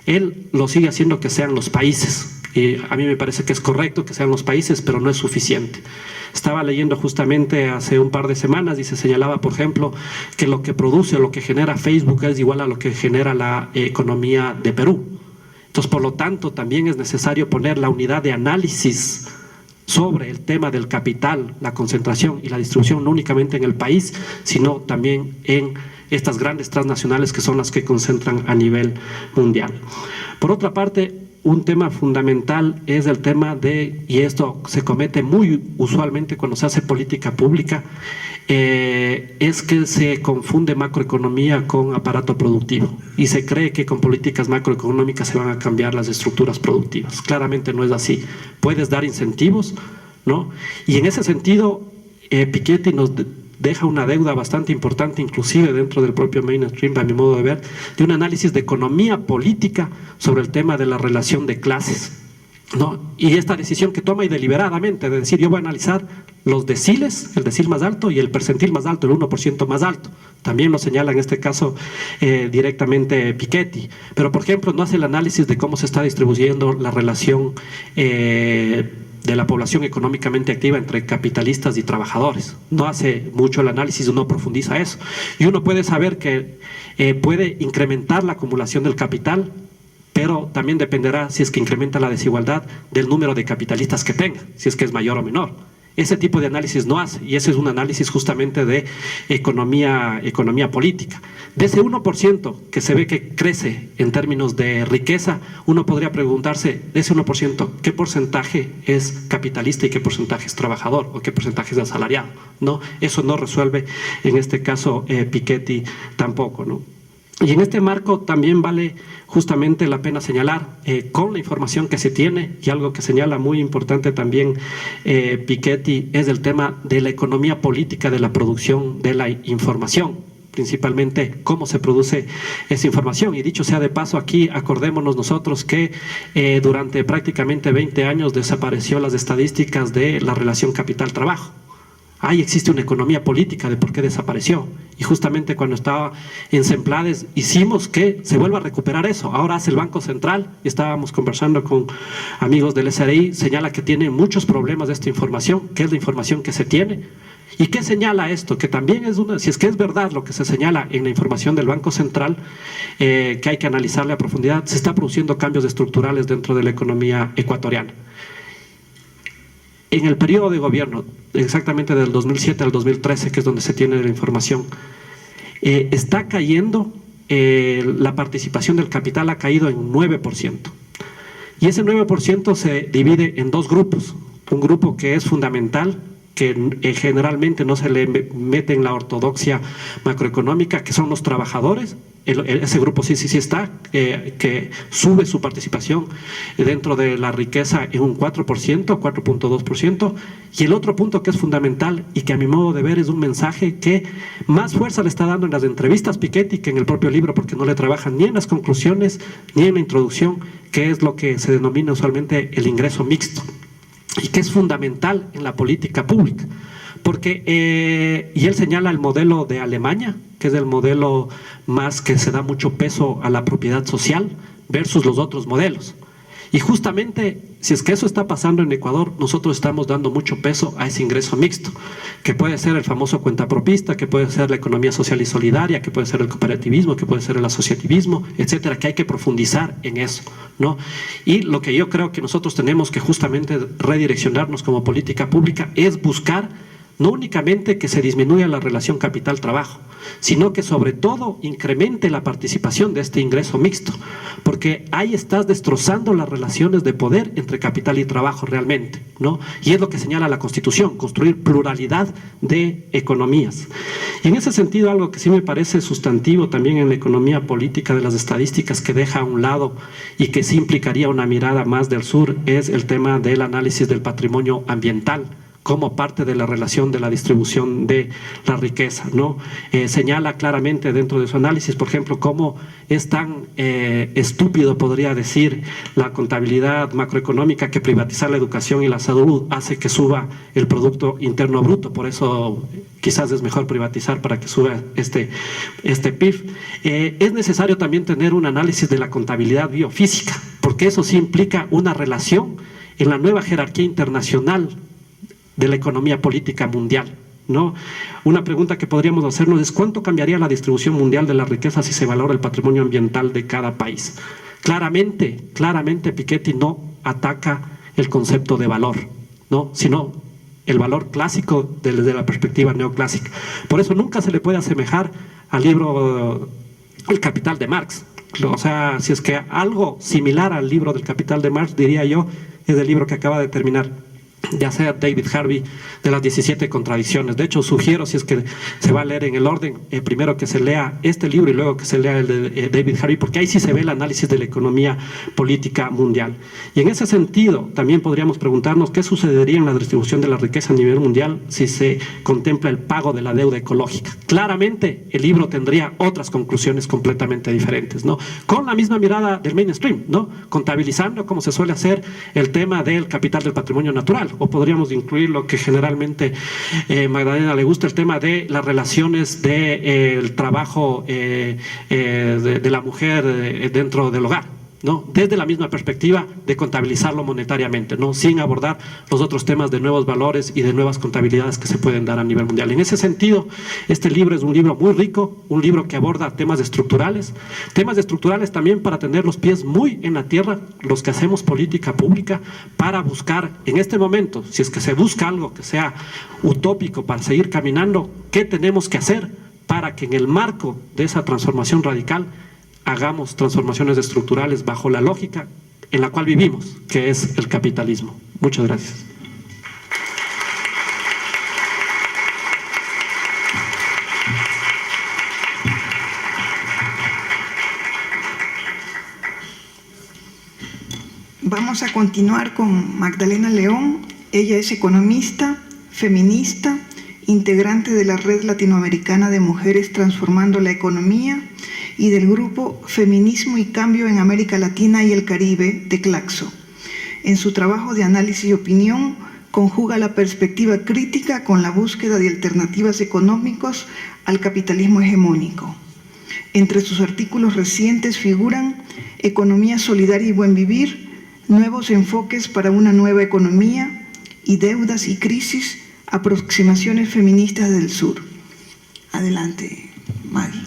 Él lo sigue haciendo que sean los países. Y a mí me parece que es correcto que sean los países, pero no es suficiente. Estaba leyendo justamente hace un par de semanas y se señalaba, por ejemplo, que lo que produce o lo que genera Facebook es igual a lo que genera la economía de Perú. Entonces, por lo tanto, también es necesario poner la unidad de análisis sobre el tema del capital, la concentración y la distribución, no únicamente en el país, sino también en estas grandes transnacionales que son las que concentran a nivel mundial. Por otra parte, un tema fundamental es el tema de, y esto se comete muy usualmente cuando se hace política pública, es que se confunde macroeconomía con aparato productivo y se cree que con políticas macroeconómicas se van a cambiar las estructuras productivas. Claramente no es así. Puedes dar incentivos, ¿no? Y en ese sentido, Piketty nos deja una deuda bastante importante, inclusive dentro del propio mainstream, a mi modo de ver, de un análisis de economía política sobre el tema de la relación de clases, ¿no? Y esta decisión que toma y deliberadamente de decir, yo voy a analizar los deciles, el decil más alto y el percentil más alto, el 1% más alto. También lo señala en este caso directamente Piketty. Pero, por ejemplo, no hace el análisis de cómo se está distribuyendo la relación de la población económicamente activa entre capitalistas y trabajadores. No hace mucho el análisis, no profundiza eso. Y uno puede saber que puede incrementar la acumulación del capital, pero también dependerá, si es que incrementa la desigualdad, del número de capitalistas que tenga, si es que es mayor o menor. ese tipo de análisis no hace, y ese es un análisis justamente de economía política. De ese 1% que se ve que crece en términos de riqueza, uno podría preguntarse, de ese 1%, ¿qué porcentaje es capitalista y qué porcentaje es trabajador o qué porcentaje es asalariado? ¿No? Eso no resuelve en este caso Piketty tampoco, ¿no? Y en este marco también vale justamente la pena señalar, con la información que se tiene, y algo que señala muy importante también Piketty, es el tema de la economía política de la producción de la información, principalmente cómo se produce esa información. Y dicho sea de paso, aquí acordémonos nosotros que durante prácticamente 20 años desapareció las estadísticas de la relación capital-trabajo. Ahí existe una economía política de por qué desapareció. Y justamente cuando estaba en Semplades hicimos que se vuelva a recuperar eso. Ahora hace el Banco Central, y estábamos conversando con amigos del SRI, señala que tiene muchos problemas de esta información, que es la información que se tiene. ¿Y qué señala esto? Que también es si es que es verdad lo que se señala en la información del Banco Central, que hay que analizarle a profundidad, se está produciendo cambios estructurales dentro de la economía ecuatoriana. En el periodo de gobierno, exactamente del 2007 al 2013, que es donde se tiene la información, está cayendo, la participación del capital ha caído en 9%. Y ese 9% se divide en dos grupos. Un grupo que es fundamental, que generalmente no se le mete en la ortodoxia macroeconómica, que son los trabajadores. Ese grupo sí está, que sube su participación dentro de la riqueza en un 4%, 4.2%. Y el otro punto que es fundamental y que a mi modo de ver es un mensaje que más fuerza le está dando en las entrevistas Piketty que en el propio libro, porque no le trabajan ni en las conclusiones ni en la introducción, que es lo que se denomina usualmente el ingreso mixto, y que es fundamental en la política pública, porque, y él señala el modelo de Alemania, que es el modelo más que se da mucho peso a la propiedad social, versus los otros modelos. Y justamente, si es que eso está pasando en Ecuador, nosotros estamos dando mucho peso a ese ingreso mixto, que puede ser el famoso cuentapropista, que puede ser la economía social y solidaria, que puede ser el cooperativismo, que puede ser el asociativismo, etcétera, que hay que profundizar en eso, ¿no? Y lo que yo creo que nosotros tenemos que justamente redireccionarnos como política pública es buscar no únicamente que se disminuya la relación capital-trabajo, sino que sobre todo incremente la participación de este ingreso mixto, porque ahí estás destrozando las relaciones de poder entre capital y trabajo realmente, ¿no? Y es lo que señala la Constitución, construir pluralidad de economías. Y en ese sentido, algo que sí me parece sustantivo también en la economía política de las estadísticas, que deja a un lado y que sí implicaría una mirada más del sur, es el tema del análisis del patrimonio ambiental como parte de la relación de la distribución de la riqueza, ¿no? Señala claramente dentro de su análisis, por ejemplo, cómo es tan estúpido, podría decir, la contabilidad macroeconómica, que privatizar la educación y la salud hace que suba el Producto Interno Bruto. Por eso quizás es mejor privatizar para que suba este PIB. Es necesario también tener un análisis de la contabilidad biofísica, porque eso sí implica una relación en la nueva jerarquía internacional de la economía política mundial, ¿no? Una pregunta que podríamos hacernos es ¿cuánto cambiaría la distribución mundial de la riqueza si se valora el patrimonio ambiental de cada país? Claramente Piketty no ataca el concepto de valor, ¿no? Sino el valor clásico desde la perspectiva neoclásica. Por eso nunca se le puede asemejar al libro El Capital de Marx. O sea, si es que algo similar al libro del Capital de Marx, diría yo, es el libro que acaba de terminar, ya sea David Harvey, de las 17 contradicciones. De hecho, sugiero, si es que se va a leer en el orden, primero que se lea este libro y luego que se lea el de David Harvey, porque ahí sí se ve el análisis de la economía política mundial. Y en ese sentido, también podríamos preguntarnos qué sucedería en la distribución de la riqueza a nivel mundial si se contempla el pago de la deuda ecológica. Claramente, el libro tendría otras conclusiones completamente diferentes, ¿no? Con la misma mirada del mainstream, ¿no? Contabilizando, como se suele hacer, el tema del capital del patrimonio natural. O podríamos incluir lo que generalmente Magdalena le gusta, el tema de las relaciones del trabajo de la mujer dentro del hogar, ¿no? Desde la misma perspectiva de contabilizarlo monetariamente, ¿no? Sin abordar los otros temas de nuevos valores y de nuevas contabilidades que se pueden dar a nivel mundial. En ese sentido, este libro es un libro muy rico, un libro que aborda temas estructurales también para tener los pies muy en la tierra, los que hacemos política pública, para buscar en este momento, si es que se busca algo que sea utópico para seguir caminando, ¿qué tenemos que hacer para que en el marco de esa transformación radical hagamos transformaciones estructurales bajo la lógica en la cual vivimos, que es el capitalismo? Muchas gracias. Vamos a continuar con Magdalena León. Ella es economista, feminista, integrante de la Red Latinoamericana de Mujeres Transformando la Economía y del grupo Feminismo y Cambio en América Latina y el Caribe de Claxo. En su trabajo de análisis y opinión, conjuga la perspectiva crítica con la búsqueda de alternativas económicas al capitalismo hegemónico. Entre sus artículos recientes figuran Economía solidaria y buen vivir, nuevos enfoques para una nueva economía y deudas y crisis, aproximaciones feministas del sur. Adelante, Maggie.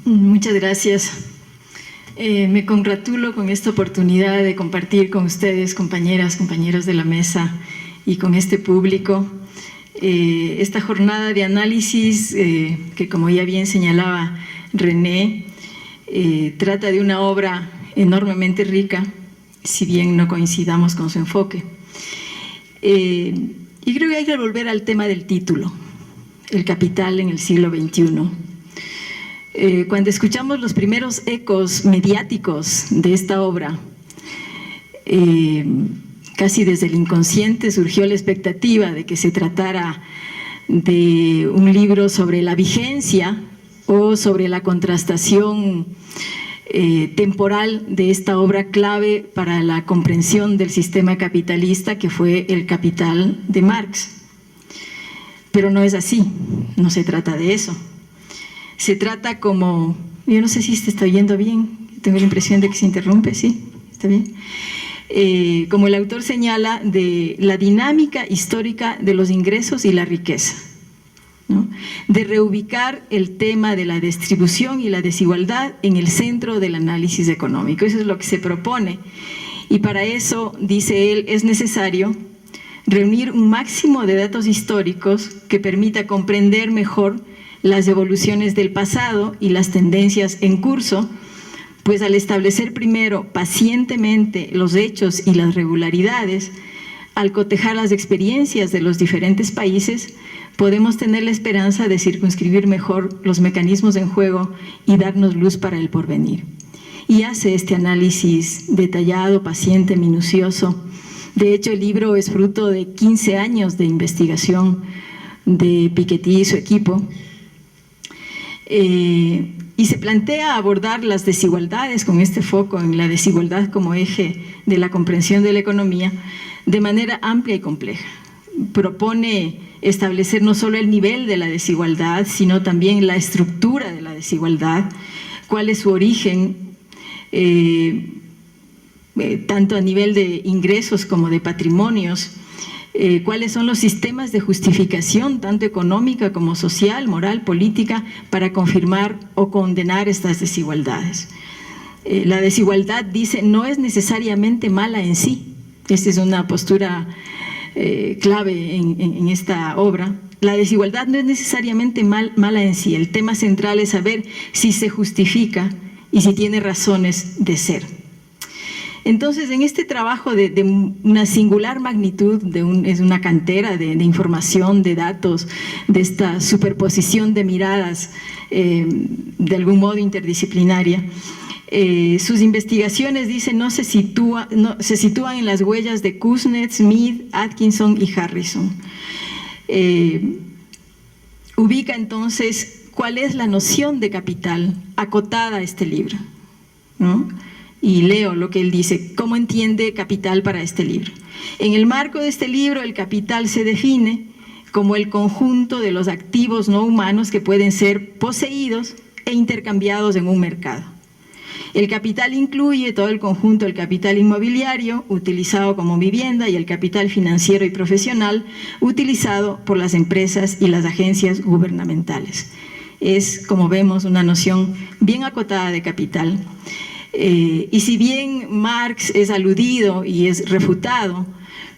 Muchas gracias. Me congratulo con esta oportunidad de compartir con ustedes, compañeras, compañeros de la mesa, y con este público, esta jornada de análisis que, como ya bien señalaba René, trata de una obra enormemente rica, si bien no coincidamos con su enfoque. Y creo que hay que volver al tema del título, el capital en el siglo XXI. Cuando escuchamos los primeros ecos mediáticos de esta obra, casi desde el inconsciente surgió la expectativa de que se tratara de un libro sobre la vigencia o sobre la contrastación temporal de esta obra clave para la comprensión del sistema capitalista, que fue El Capital de Marx. Pero no es así, no se trata de eso. Se trata como, yo no sé si se está oyendo bien, tengo la impresión de que se interrumpe, ¿sí? ¿Está bien? Como el autor señala, de la dinámica histórica de los ingresos y la riqueza, ¿no? De reubicar el tema de la distribución y la desigualdad en el centro del análisis económico. Eso es lo que se propone, y para eso, dice él, es necesario reunir un máximo de datos históricos que permita comprender mejor las evoluciones del pasado y las tendencias en curso, pues al establecer primero pacientemente los hechos y las regularidades, al cotejar las experiencias de los diferentes países, podemos tener la esperanza de circunscribir mejor los mecanismos en juego y darnos luz para el porvenir. Y hace este análisis detallado, paciente, minucioso. De hecho, el libro es fruto de 15 años de investigación de Piketty y su equipo, y se plantea abordar las desigualdades con este foco en la desigualdad como eje de la comprensión de la economía de manera amplia y compleja. Propone establecer no solo el nivel de la desigualdad, sino también la estructura de la desigualdad, cuál es su origen, tanto a nivel de ingresos como de patrimonios, cuáles son los sistemas de justificación, tanto económica como social, moral, política, para confirmar o condenar estas desigualdades. La desigualdad, dice, no es necesariamente mala en sí. Esta es una postura clave en esta obra. La desigualdad no es necesariamente mala en sí. El tema central es saber si se justifica y si tiene razones de ser. Entonces, en este trabajo de una singular magnitud, es una cantera de información, de datos, de esta superposición de miradas, de algún modo interdisciplinaria, sus investigaciones, dicen, se sitúan en las huellas de Kuznets, Smith, Atkinson y Harrison. Ubica entonces cuál es la noción de capital acotada a este libro, ¿no? Y leo lo que él dice, ¿cómo entiende capital para este libro? En el marco de este libro, el capital se define como el conjunto de los activos no humanos que pueden ser poseídos e intercambiados en un mercado. El capital incluye todo el conjunto del capital inmobiliario, utilizado como vivienda, y el capital financiero y profesional, utilizado por las empresas y las agencias gubernamentales. Es, como vemos, una noción bien acotada de capital. Y si bien Marx es aludido y es refutado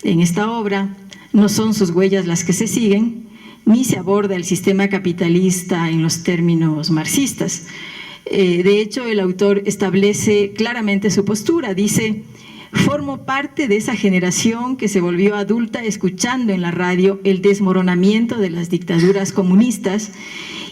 en esta obra, no son sus huellas las que se siguen, ni se aborda el sistema capitalista en los términos marxistas. De hecho, el autor establece claramente su postura. Dice: formo parte de esa generación que se volvió adulta escuchando en la radio el desmoronamiento de las dictaduras comunistas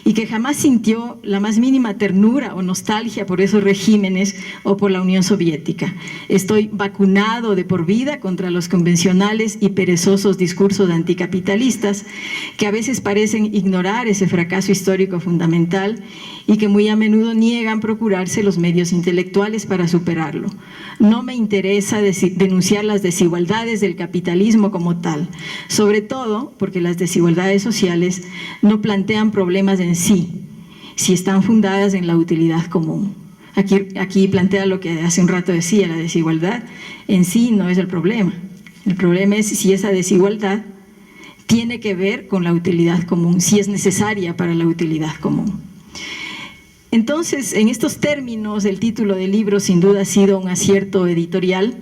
y que jamás sintió la más mínima ternura o nostalgia por esos regímenes o por la Unión Soviética. Estoy vacunado de por vida contra los convencionales y perezosos discursos anticapitalistas que a veces parecen ignorar ese fracaso histórico fundamental y que muy a menudo niegan procurarse los medios intelectuales para superarlo. No me interesa denunciar las desigualdades del capitalismo como tal, sobre todo porque las desigualdades sociales no plantean problemas en sí, si están fundadas en la utilidad común. Aquí plantea lo que hace un rato decía: la desigualdad en sí no es el problema. El problema es si esa desigualdad tiene que ver con la utilidad común, si es necesaria para la utilidad común. Entonces, en estos términos, el título del libro sin duda ha sido un acierto editorial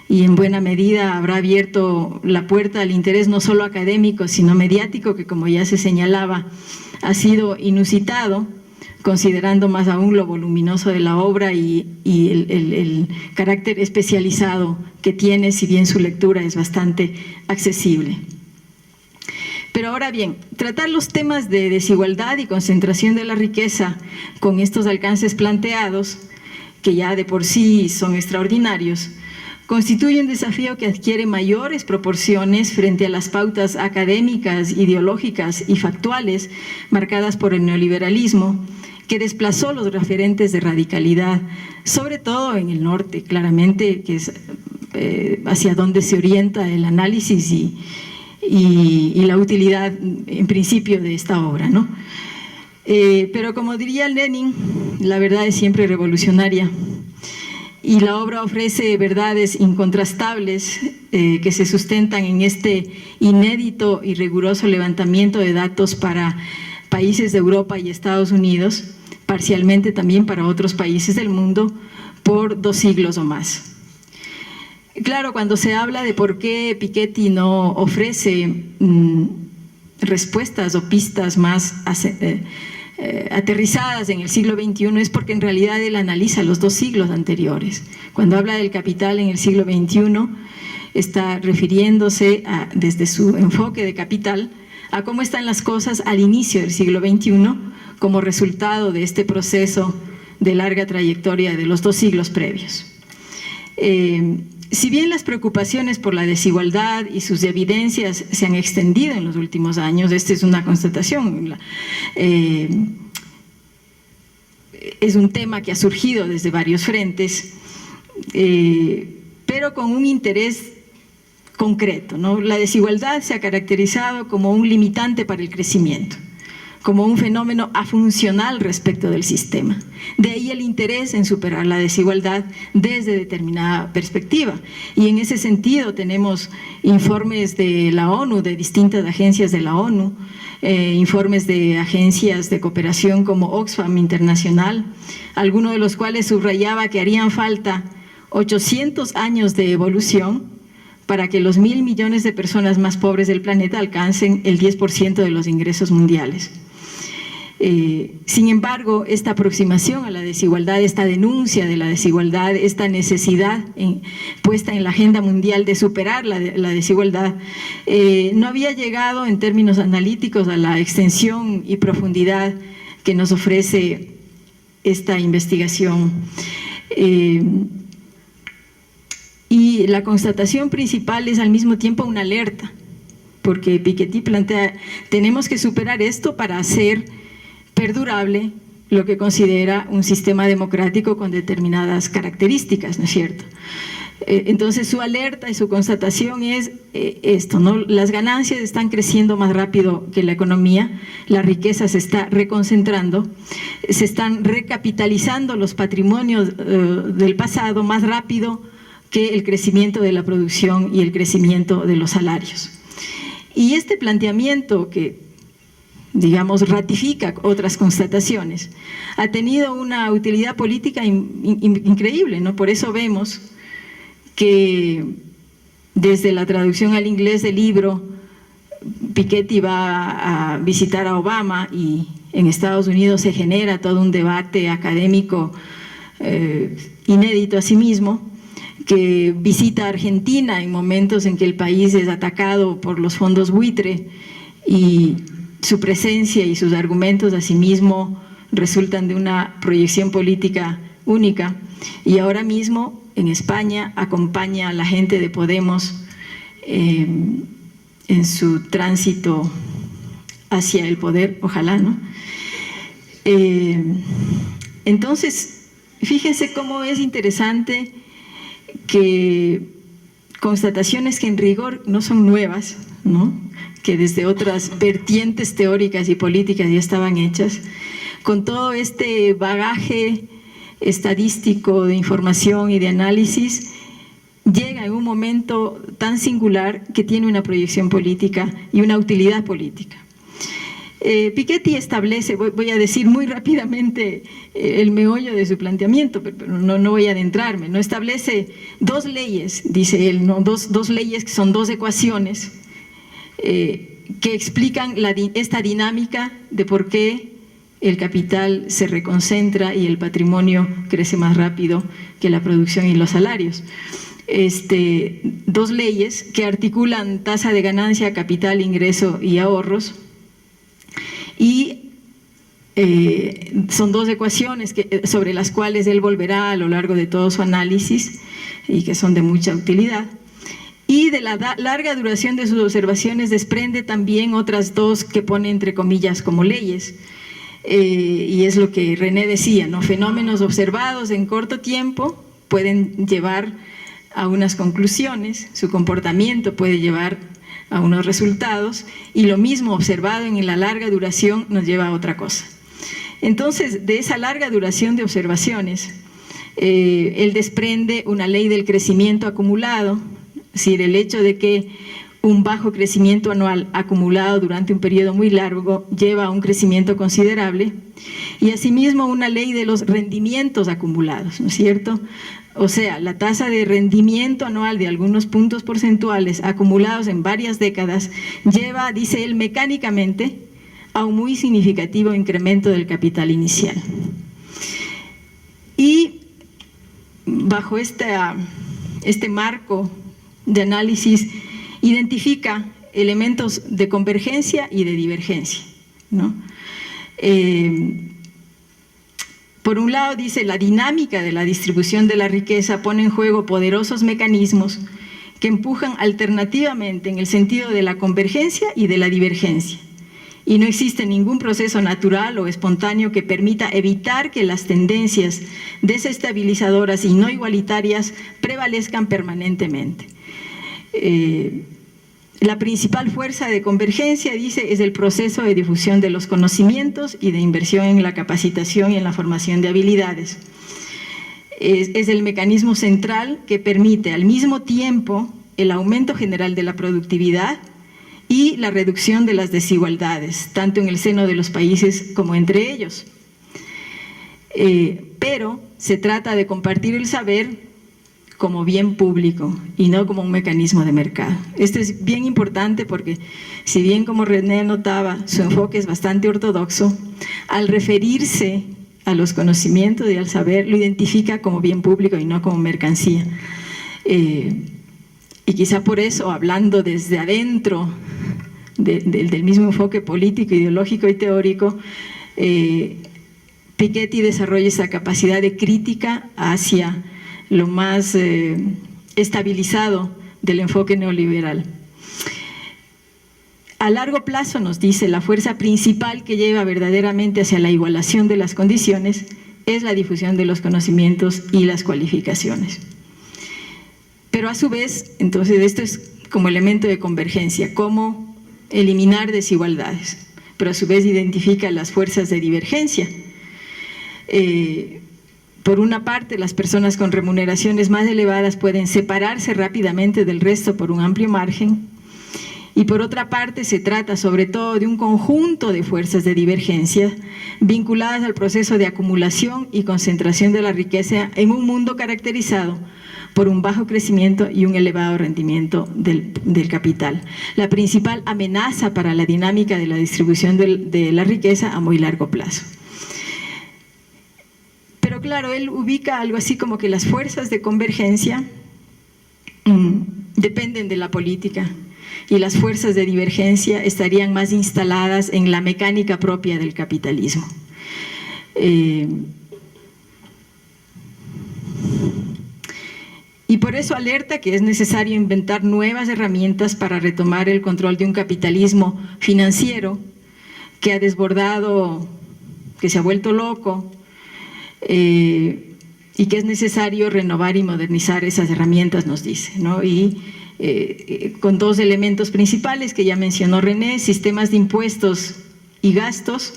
y en buena medida habrá abierto la puerta al interés no solo académico, sino mediático, que, como ya se señalaba, ha sido inusitado, considerando más aún lo voluminoso de la obra y el carácter especializado que tiene, si bien su lectura es bastante accesible. Pero ahora bien, tratar los temas de desigualdad y concentración de la riqueza con estos alcances planteados, que ya de por sí son extraordinarios, constituye un desafío que adquiere mayores proporciones frente a las pautas académicas, ideológicas y factuales marcadas por el neoliberalismo, que desplazó los referentes de radicalidad, sobre todo en el norte, claramente, que es hacia donde se orienta el análisis y la utilidad, en principio, de esta obra, ¿no? Pero como diría Lenin, la verdad es siempre revolucionaria, y la obra ofrece verdades incontrastables que se sustentan en este inédito y riguroso levantamiento de datos para países de Europa y Estados Unidos, parcialmente también para otros países del mundo, por 2 siglos o más. Claro, cuando se habla de por qué Piketty no ofrece respuestas o pistas más aterrizadas en el siglo XXI, es porque en realidad él analiza los 2 siglos anteriores. Cuando habla del capital en el siglo XXI, está refiriéndose desde su enfoque de capital a cómo están las cosas al inicio del siglo XXI como resultado de este proceso de larga trayectoria de los 2 siglos previos. Si bien las preocupaciones por la desigualdad y sus evidencias se han extendido en los últimos años, esta es una constatación, es un tema que ha surgido desde varios frentes, pero con un interés concreto, ¿no? La desigualdad se ha caracterizado como un limitante para el crecimiento, como un fenómeno afuncional respecto del sistema. De ahí el interés en superar la desigualdad desde determinada perspectiva. Y en ese sentido tenemos informes de la ONU, de distintas agencias de la ONU, informes de agencias de cooperación como Oxfam Internacional, algunos de los cuales subrayaba que harían falta 800 años de evolución para que los 1.000 millones de personas más pobres del planeta alcancen el 10% de los ingresos mundiales. Sin embargo, esta aproximación a la desigualdad, esta denuncia de la desigualdad, esta necesidad puesta en la agenda mundial de superar la desigualdad, no había llegado en términos analíticos a la extensión y profundidad que nos ofrece esta investigación. Y la constatación principal es al mismo tiempo una alerta, porque Piketty plantea, tenemos que superar esto para hacer perdurable lo que considera un sistema democrático con determinadas características, ¿no es cierto? Entonces su alerta y su constatación es esto, ¿no? Las ganancias están creciendo más rápido que la economía, la riqueza se está reconcentrando, se están recapitalizando los patrimonios del pasado más rápido que el crecimiento de la producción y el crecimiento de los salarios. Y este planteamiento que, digamos, ratifica otras constataciones, ha tenido una utilidad política increíble, ¿no? Por eso vemos que desde la traducción al inglés del libro, Piketty va a visitar a Obama y en Estados Unidos se genera todo un debate académico inédito a sí mismo, que visita a Argentina en momentos en que el país es atacado por los fondos buitre y su presencia y sus argumentos asimismo resultan de una proyección política única. Y ahora mismo en España acompaña a la gente de Podemos en su tránsito hacia el poder, ojalá, ¿no? Entonces, fíjense cómo es interesante que constataciones que en rigor no son nuevas, ¿no? Que desde otras vertientes teóricas y políticas ya estaban hechas, con todo este bagaje estadístico de información y de análisis, llega en un momento tan singular que tiene una proyección política y una utilidad política. Piketty establece, voy a decir muy rápidamente el meollo de su planteamiento, pero no voy a adentrarme, ¿no? Establece dos leyes, dice él, ¿no? Dos leyes que son dos ecuaciones que explican esta dinámica de por qué el capital se reconcentra y el patrimonio crece más rápido que la producción y los salarios. Dos leyes que articulan tasa de ganancia, capital, ingreso y ahorros, y son dos ecuaciones sobre las cuales él volverá a lo largo de todo su análisis y que son de mucha utilidad. Y de la larga duración de sus observaciones desprende también otras dos que pone entre comillas como leyes, y es lo que René decía, ¿no? Fenómenos observados en corto tiempo pueden llevar a unas conclusiones, su comportamiento puede llevar a unos resultados, y lo mismo observado en la larga duración nos lleva a otra cosa. Entonces, de esa larga duración de observaciones, él desprende una ley del crecimiento acumulado, es decir, el hecho de que un bajo crecimiento anual acumulado durante un periodo muy largo lleva a un crecimiento considerable, y asimismo una ley de los rendimientos acumulados, ¿no es cierto? O sea, la tasa de rendimiento anual de algunos puntos porcentuales acumulados en varias décadas lleva, dice él, mecánicamente a un muy significativo incremento del capital inicial. Y bajo este marco de análisis identifica elementos de convergencia y de divergencia, ¿no? Por un lado, dice, la dinámica de la distribución de la riqueza pone en juego poderosos mecanismos que empujan alternativamente en el sentido de la convergencia y de la divergencia. Y no existe ningún proceso natural o espontáneo que permita evitar que las tendencias desestabilizadoras y no igualitarias prevalezcan permanentemente. La principal fuerza de convergencia, dice, es el proceso de difusión de los conocimientos y de inversión en la capacitación y en la formación de habilidades. Es el mecanismo central que permite al mismo tiempo el aumento general de la productividad y la reducción de las desigualdades, tanto en el seno de los países como entre ellos. Pero se trata de compartir el saber como bien público y no como un mecanismo de mercado. Esto es bien importante porque, si bien, como René notaba, su enfoque es bastante ortodoxo, al referirse a los conocimientos y al saber, lo identifica como bien público y no como mercancía. Y quizá por eso, hablando desde adentro del mismo enfoque político, ideológico y teórico, Piketty desarrolla esa capacidad de crítica hacia lo más estabilizado del enfoque neoliberal. A largo plazo, nos dice, la fuerza principal que lleva verdaderamente hacia la igualación de las condiciones es la difusión de los conocimientos y las cualificaciones. Pero a su vez, entonces esto es como elemento de convergencia, cómo eliminar desigualdades, pero a su vez identifica las fuerzas de divergencia. Por una parte, las personas con remuneraciones más elevadas pueden separarse rápidamente del resto por un amplio margen, y por otra parte se trata sobre todo de un conjunto de fuerzas de divergencia vinculadas al proceso de acumulación y concentración de la riqueza en un mundo caracterizado por un bajo crecimiento y un elevado rendimiento del capital. La principal amenaza para la dinámica de la distribución de la riqueza a muy largo plazo. Pero claro, él ubica algo así como que las fuerzas de convergencia dependen de la política, y las fuerzas de divergencia estarían más instaladas en la mecánica propia del capitalismo. Y por eso alerta que es necesario inventar nuevas herramientas para retomar el control de un capitalismo financiero que ha desbordado, que se ha vuelto loco, y que es necesario renovar y modernizar esas herramientas, nos dice, ¿no? Y con dos elementos principales que ya mencionó René: sistemas de impuestos y gastos,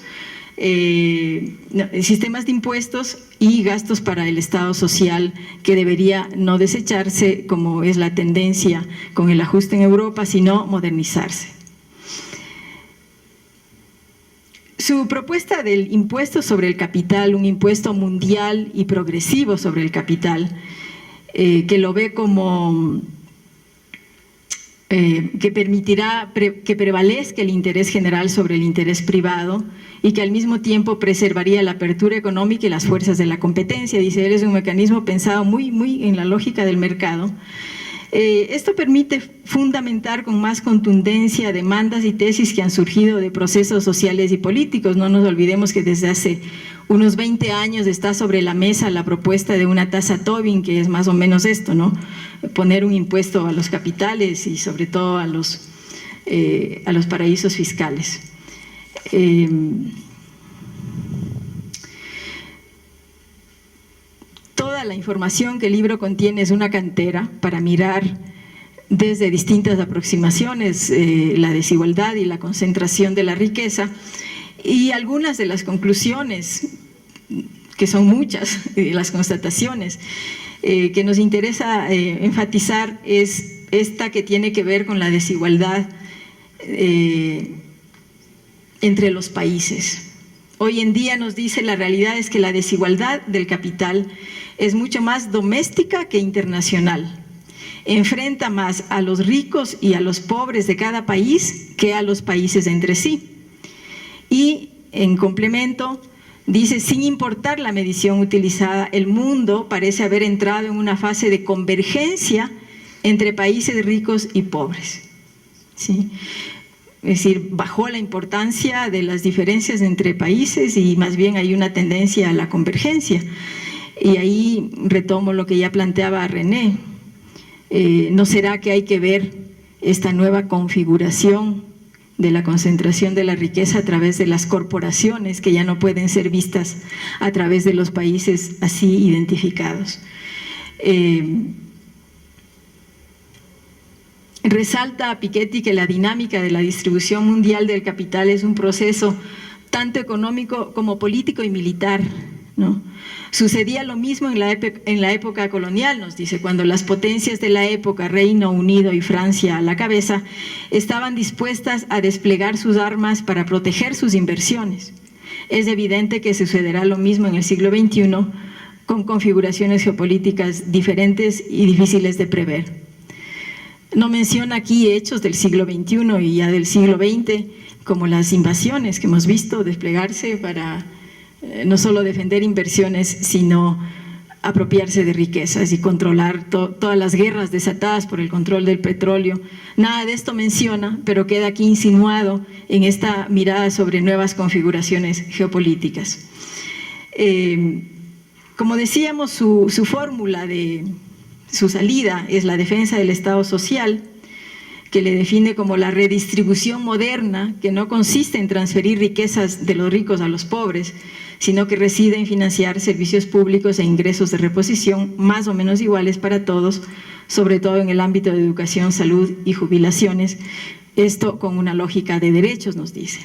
sistemas de impuestos y gastos para el Estado social, que debería no desecharse como es la tendencia con el ajuste en Europa, sino modernizarse. Su propuesta del impuesto sobre el capital, un impuesto mundial y progresivo sobre el capital, que lo ve como que permitirá que prevalezca el interés general sobre el interés privado y que al mismo tiempo preservaría la apertura económica y las fuerzas de la competencia. Dice él, es un mecanismo pensado muy en la lógica del mercado. Esto permite fundamentar con más contundencia demandas y tesis que han surgido de procesos sociales y políticos. No nos olvidemos que desde hace unos 20 años está sobre la mesa la propuesta de una tasa Tobin, que es más o menos esto, ¿no? Poner un impuesto a los capitales y sobre todo a los paraísos fiscales. Toda la información que el libro contiene es una cantera para mirar desde distintas aproximaciones la desigualdad y la concentración de la riqueza, y algunas de las conclusiones, que son muchas, las constataciones que nos interesa enfatizar, es esta que tiene que ver con la desigualdad entre los países. Hoy en día, nos dice, la realidad es que la desigualdad del capital es mucho más doméstica que internacional. Enfrenta más a los ricos y a los pobres de cada país que a los países entre sí. Y en complemento, dice, sin importar la medición utilizada, el mundo parece haber entrado en una fase de convergencia entre países ricos y pobres. ¿Sí? Es decir, bajó la importancia de las diferencias entre países y más bien hay una tendencia a la convergencia. Y ahí retomo lo que ya planteaba René. ¿No será que hay que ver esta nueva configuración de la concentración de la riqueza a través de las corporaciones, que ya no pueden ser vistas a través de los países así identificados? Resalta a Piketty que la dinámica de la distribución mundial del capital es un proceso tanto económico como político y militar, ¿no? Sucedía lo mismo en la época colonial, nos dice, cuando las potencias de la época, Reino Unido y Francia a la cabeza, estaban dispuestas a desplegar sus armas para proteger sus inversiones. Es evidente que sucederá lo mismo en el siglo XXI, con configuraciones geopolíticas diferentes y difíciles de prever. No menciona aquí hechos del siglo XXI y ya del siglo XX, como las invasiones que hemos visto desplegarse para no solo defender inversiones, sino apropiarse de riquezas y controlar todas las guerras desatadas por el control del petróleo. Nada de esto menciona, pero queda aquí insinuado en esta mirada sobre nuevas configuraciones geopolíticas. Como decíamos, su fórmula de su salida es la defensa del Estado social, que le define como la redistribución moderna, que no consiste en transferir riquezas de los ricos a los pobres, sino que reside en financiar servicios públicos e ingresos de reposición más o menos iguales para todos, sobre todo en el ámbito de educación, salud y jubilaciones, esto con una lógica de derechos, nos dice.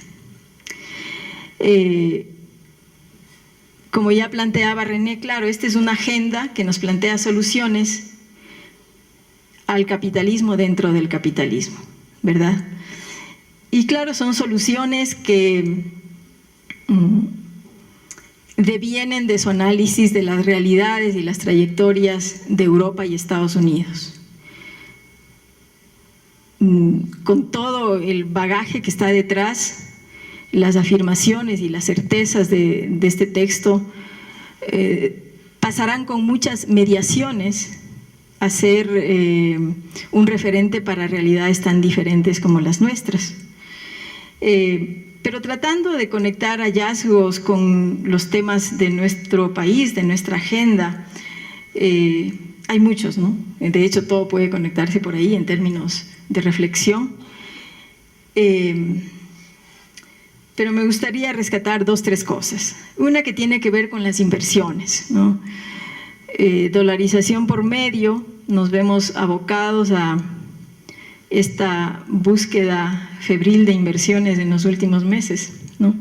Como ya planteaba René, claro, esta es una agenda que nos plantea soluciones al capitalismo dentro del capitalismo, ¿verdad? Y claro, son soluciones que devienen de su análisis de las realidades y las trayectorias de Europa y Estados Unidos. Con todo el bagaje que está detrás, las afirmaciones y las certezas de este texto pasarán con muchas mediaciones a ser un referente para realidades tan diferentes como las nuestras. Pero tratando de conectar hallazgos con los temas de nuestro país, de nuestra agenda, hay muchos, ¿no? De hecho, todo puede conectarse por ahí en términos de reflexión. Pero me gustaría rescatar 2 o 3 cosas. Una que tiene que ver con las inversiones, ¿no? Dolarización por medio, nos vemos abocados a esta búsqueda febril de inversiones en los últimos meses, ¿no?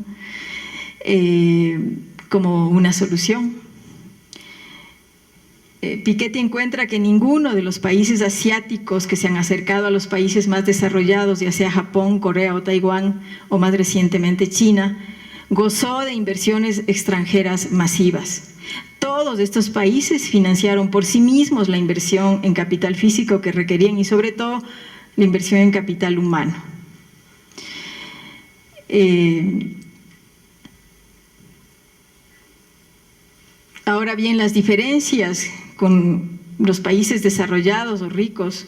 Como una solución. Piketty encuentra que ninguno de los países asiáticos que se han acercado a los países más desarrollados, ya sea Japón, Corea o Taiwán, o más recientemente China, gozó de inversiones extranjeras masivas. Todos estos países financiaron por sí mismos la inversión en capital físico que requerían y sobre todo la inversión en capital humano. Ahora bien, las diferencias con los países desarrollados o ricos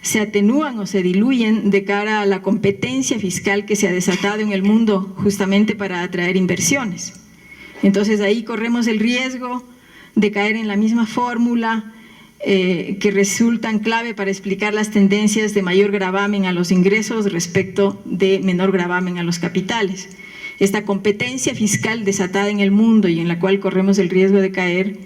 se atenúan o se diluyen de cara a la competencia fiscal que se ha desatado en el mundo justamente para atraer inversiones. Entonces ahí corremos el riesgo de caer en la misma fórmula que resultan clave para explicar las tendencias de mayor gravamen a los ingresos respecto de menor gravamen a los capitales. Esta competencia fiscal desatada en el mundo y en la cual corremos el riesgo de caer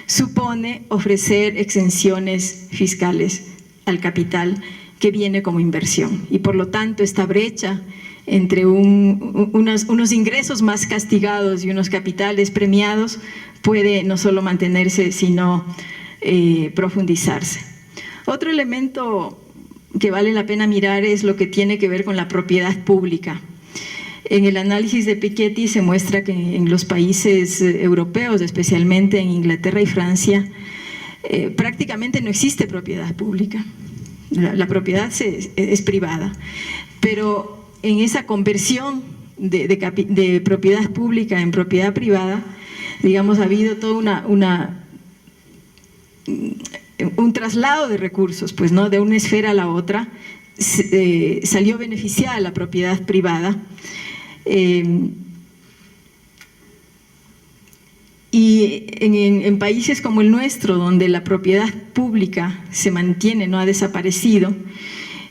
supone ofrecer exenciones fiscales al capital que viene como inversión y por lo tanto esta brecha entre unos ingresos más castigados y unos capitales premiados puede no solo mantenerse sino profundizarse. Otro elemento que vale la pena mirar es lo que tiene que ver con la propiedad pública. En el análisis de Piketty se muestra que en los países europeos, especialmente en Inglaterra y Francia, prácticamente no existe propiedad pública. La propiedad es privada, pero en esa conversión de propiedad pública en propiedad privada, digamos, ha habido toda un traslado de recursos, pues, ¿no? De una esfera a la otra, salió beneficiada la propiedad privada. Y en países como el nuestro, donde la propiedad pública se mantiene, no ha desaparecido,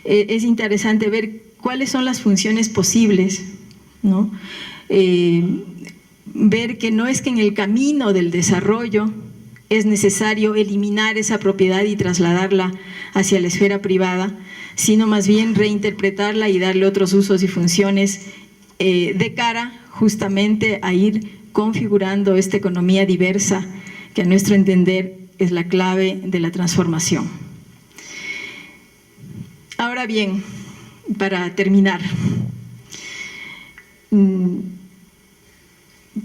es interesante ver cuáles son las funciones posibles, ¿no? Ver que no es que en el camino del desarrollo es necesario eliminar esa propiedad y trasladarla hacia la esfera privada, sino más bien reinterpretarla y darle otros usos y funciones de cara justamente a ir configurando esta economía diversa que a nuestro entender es la clave de la transformación. Ahora bien, para terminar,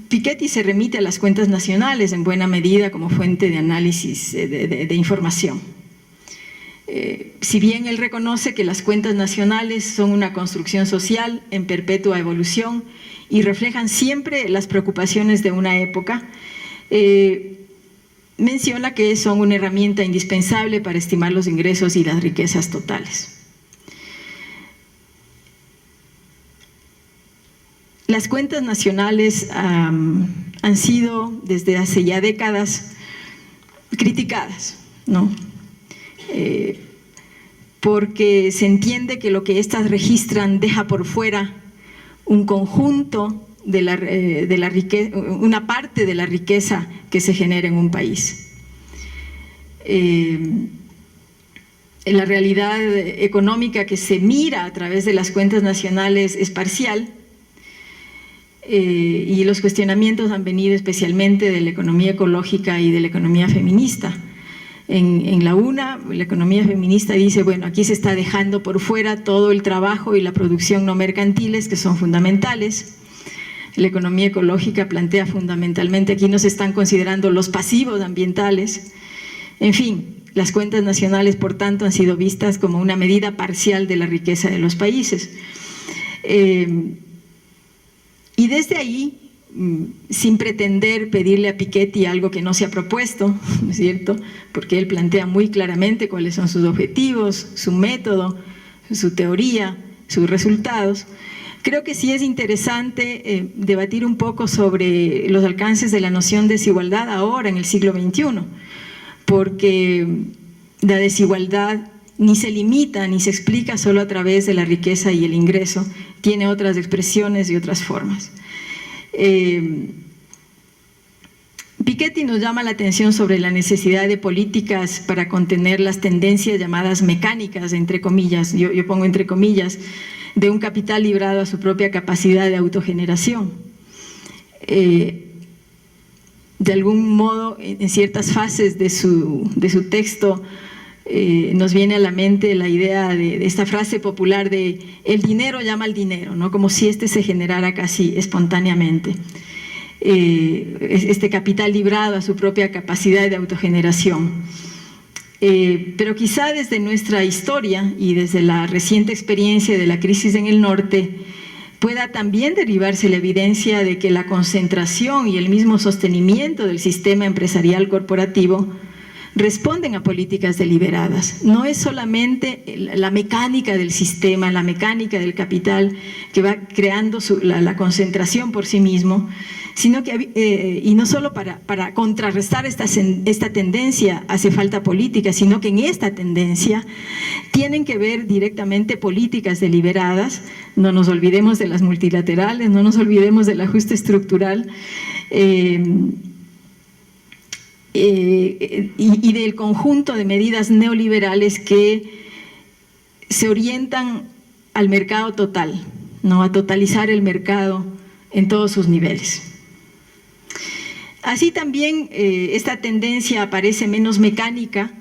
Piketty se remite a las cuentas nacionales en buena medida como fuente de análisis de información. Si bien él reconoce que las cuentas nacionales son una construcción social en perpetua evolución y reflejan siempre las preocupaciones de una época, menciona que son una herramienta indispensable para estimar los ingresos y las riquezas totales. Las cuentas nacionales han sido desde hace ya décadas criticadas, ¿no? Porque se entiende que lo que éstas registran deja por fuera un conjunto de la riqueza, una parte de la riqueza que se genera en un país. la realidad económica que se mira a través de las cuentas nacionales es parcial, y los cuestionamientos han venido especialmente de la economía ecológica y de la economía feminista. En la UNA, la economía feminista dice, bueno, aquí se está dejando por fuera todo el trabajo y la producción no mercantiles que son fundamentales. La economía ecológica plantea fundamentalmente, aquí no se están considerando los pasivos ambientales. En fin, las cuentas nacionales, por tanto, han sido vistas como una medida parcial de la riqueza de los países. Y desde ahí, sin pretender pedirle a Piketty algo que no se ha propuesto, ¿no es cierto?, porque él plantea muy claramente cuáles son sus objetivos, su método, su teoría, sus resultados. Creo que sí es interesante debatir un poco sobre los alcances de la noción de desigualdad ahora en el siglo XXI, porque la desigualdad ni se limita ni se explica solo a través de la riqueza y el ingreso, tiene otras expresiones y otras formas. Piketty nos llama la atención sobre la necesidad de políticas para contener las tendencias llamadas mecánicas, entre comillas, yo pongo entre comillas, de un capital librado a su propia capacidad de autogeneración. De algún modo, en ciertas fases de su texto, nos viene a la mente la idea de esta frase popular de el dinero llama al dinero, ¿no?, como si este se generara casi espontáneamente. Este capital librado a su propia capacidad de autogeneración. Pero quizá desde nuestra historia y desde la reciente experiencia de la crisis en el norte pueda también derivarse la evidencia de que la concentración y el mismo sostenimiento del sistema empresarial corporativo responden a políticas deliberadas. No es solamente la mecánica del sistema, la mecánica del capital que va creando la concentración por sí mismo, sino que, y no solo para contrarrestar esta tendencia hace falta política, sino que en esta tendencia tienen que ver directamente políticas deliberadas. No nos olvidemos de las multilaterales, no nos olvidemos del ajuste estructural, y del conjunto de medidas neoliberales que se orientan al mercado total, ¿no?, a totalizar el mercado en todos sus niveles. Así también esta tendencia aparece menos mecánica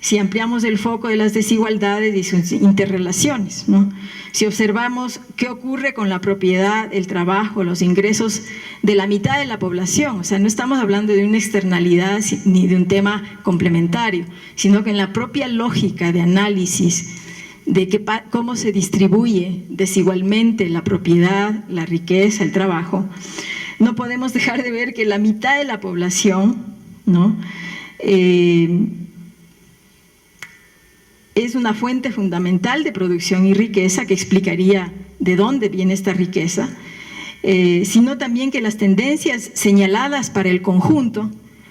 si ampliamos el foco de las desigualdades y sus interrelaciones, ¿no? Si observamos qué ocurre con la propiedad, el trabajo, los ingresos de la mitad de la población, o sea, no estamos hablando de una externalidad ni de un tema complementario, sino que en la propia lógica de análisis de cómo se distribuye desigualmente la propiedad, la riqueza, el trabajo, no podemos dejar de ver que la mitad de la población, ¿no?, es una fuente fundamental de producción y riqueza que explicaría de dónde viene esta riqueza, sino también que las tendencias señaladas para el conjunto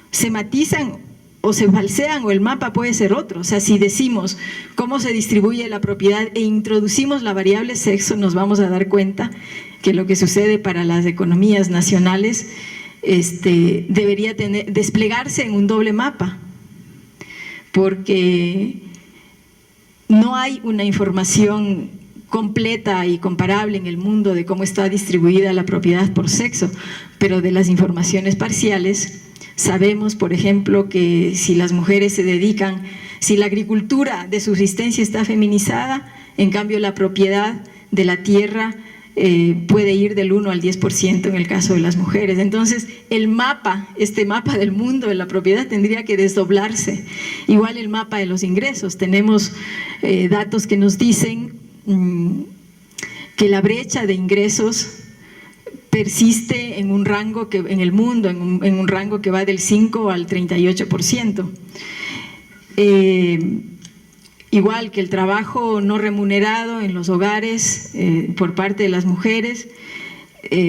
se matizan o se falsean, o el mapa puede ser otro. O sea, si decimos cómo se distribuye la propiedad e introducimos la variable sexo, nos vamos a dar cuenta que lo que sucede para las economías nacionales debería desplegarse en un doble mapa, porque no hay una información completa y comparable en el mundo de cómo está distribuida la propiedad por sexo, pero de las informaciones parciales sabemos, por ejemplo, que si las mujeres se dedican, si la agricultura de subsistencia está feminizada, en cambio la propiedad de la tierra puede ir del 1 al 10% en el caso de las mujeres. Entonces el mapa, este mapa del mundo de la propiedad tendría que desdoblarse. Igual el mapa de los ingresos, tenemos datos que nos dicen que la brecha de ingresos persiste en un rango que en el mundo, en un rango que va del 5 al 38%. Igual que el trabajo no remunerado en los hogares por parte de las mujeres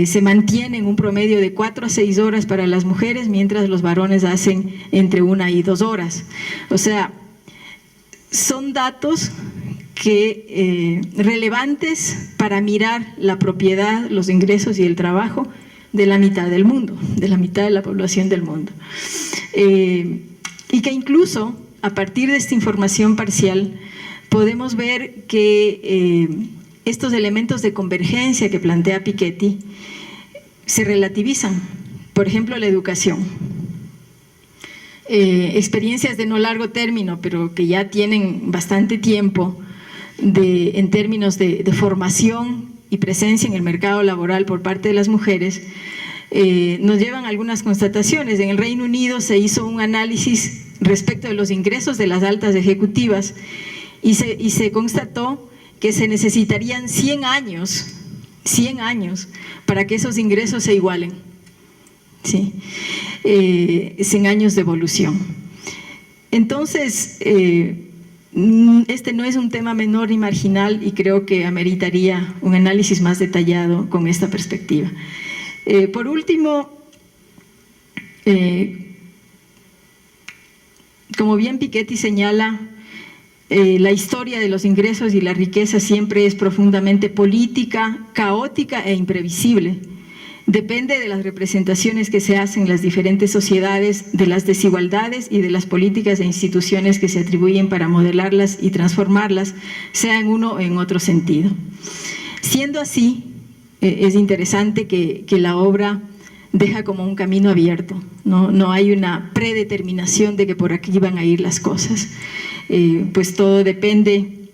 se mantiene en un promedio de 4 a 6 horas para las mujeres, mientras los varones hacen entre 1 y 2 horas. O sea, son datos relevantes para mirar la propiedad, los ingresos y el trabajo de la mitad del mundo, de la mitad de la población del mundo. Y que incluso a partir de esta información parcial podemos ver que estos elementos de convergencia que plantea Piketty se relativizan. Por ejemplo, la educación. Experiencias de no largo término, pero que ya tienen bastante tiempo en términos de formación y presencia en el mercado laboral por parte de las mujeres, nos llevan a algunas constataciones. En el Reino Unido se hizo un análisis respecto de los ingresos de las altas ejecutivas y se constató que se necesitarían 100 años para que esos ingresos se igualen, ¿sí? 100 años de evolución. Entonces, este no es un tema menor ni marginal y creo que ameritaría un análisis más detallado con esta perspectiva. Por último, como bien Piketty señala, la historia de los ingresos y la riqueza siempre es profundamente política, caótica e imprevisible. Depende de las representaciones que se hacen en las diferentes sociedades, de las desigualdades y de las políticas e instituciones que se atribuyen para modelarlas y transformarlas, sea en uno o en otro sentido. Siendo así, es interesante que la obra deja como un camino abierto, no hay una predeterminación de que por aquí van a ir las cosas, pues todo depende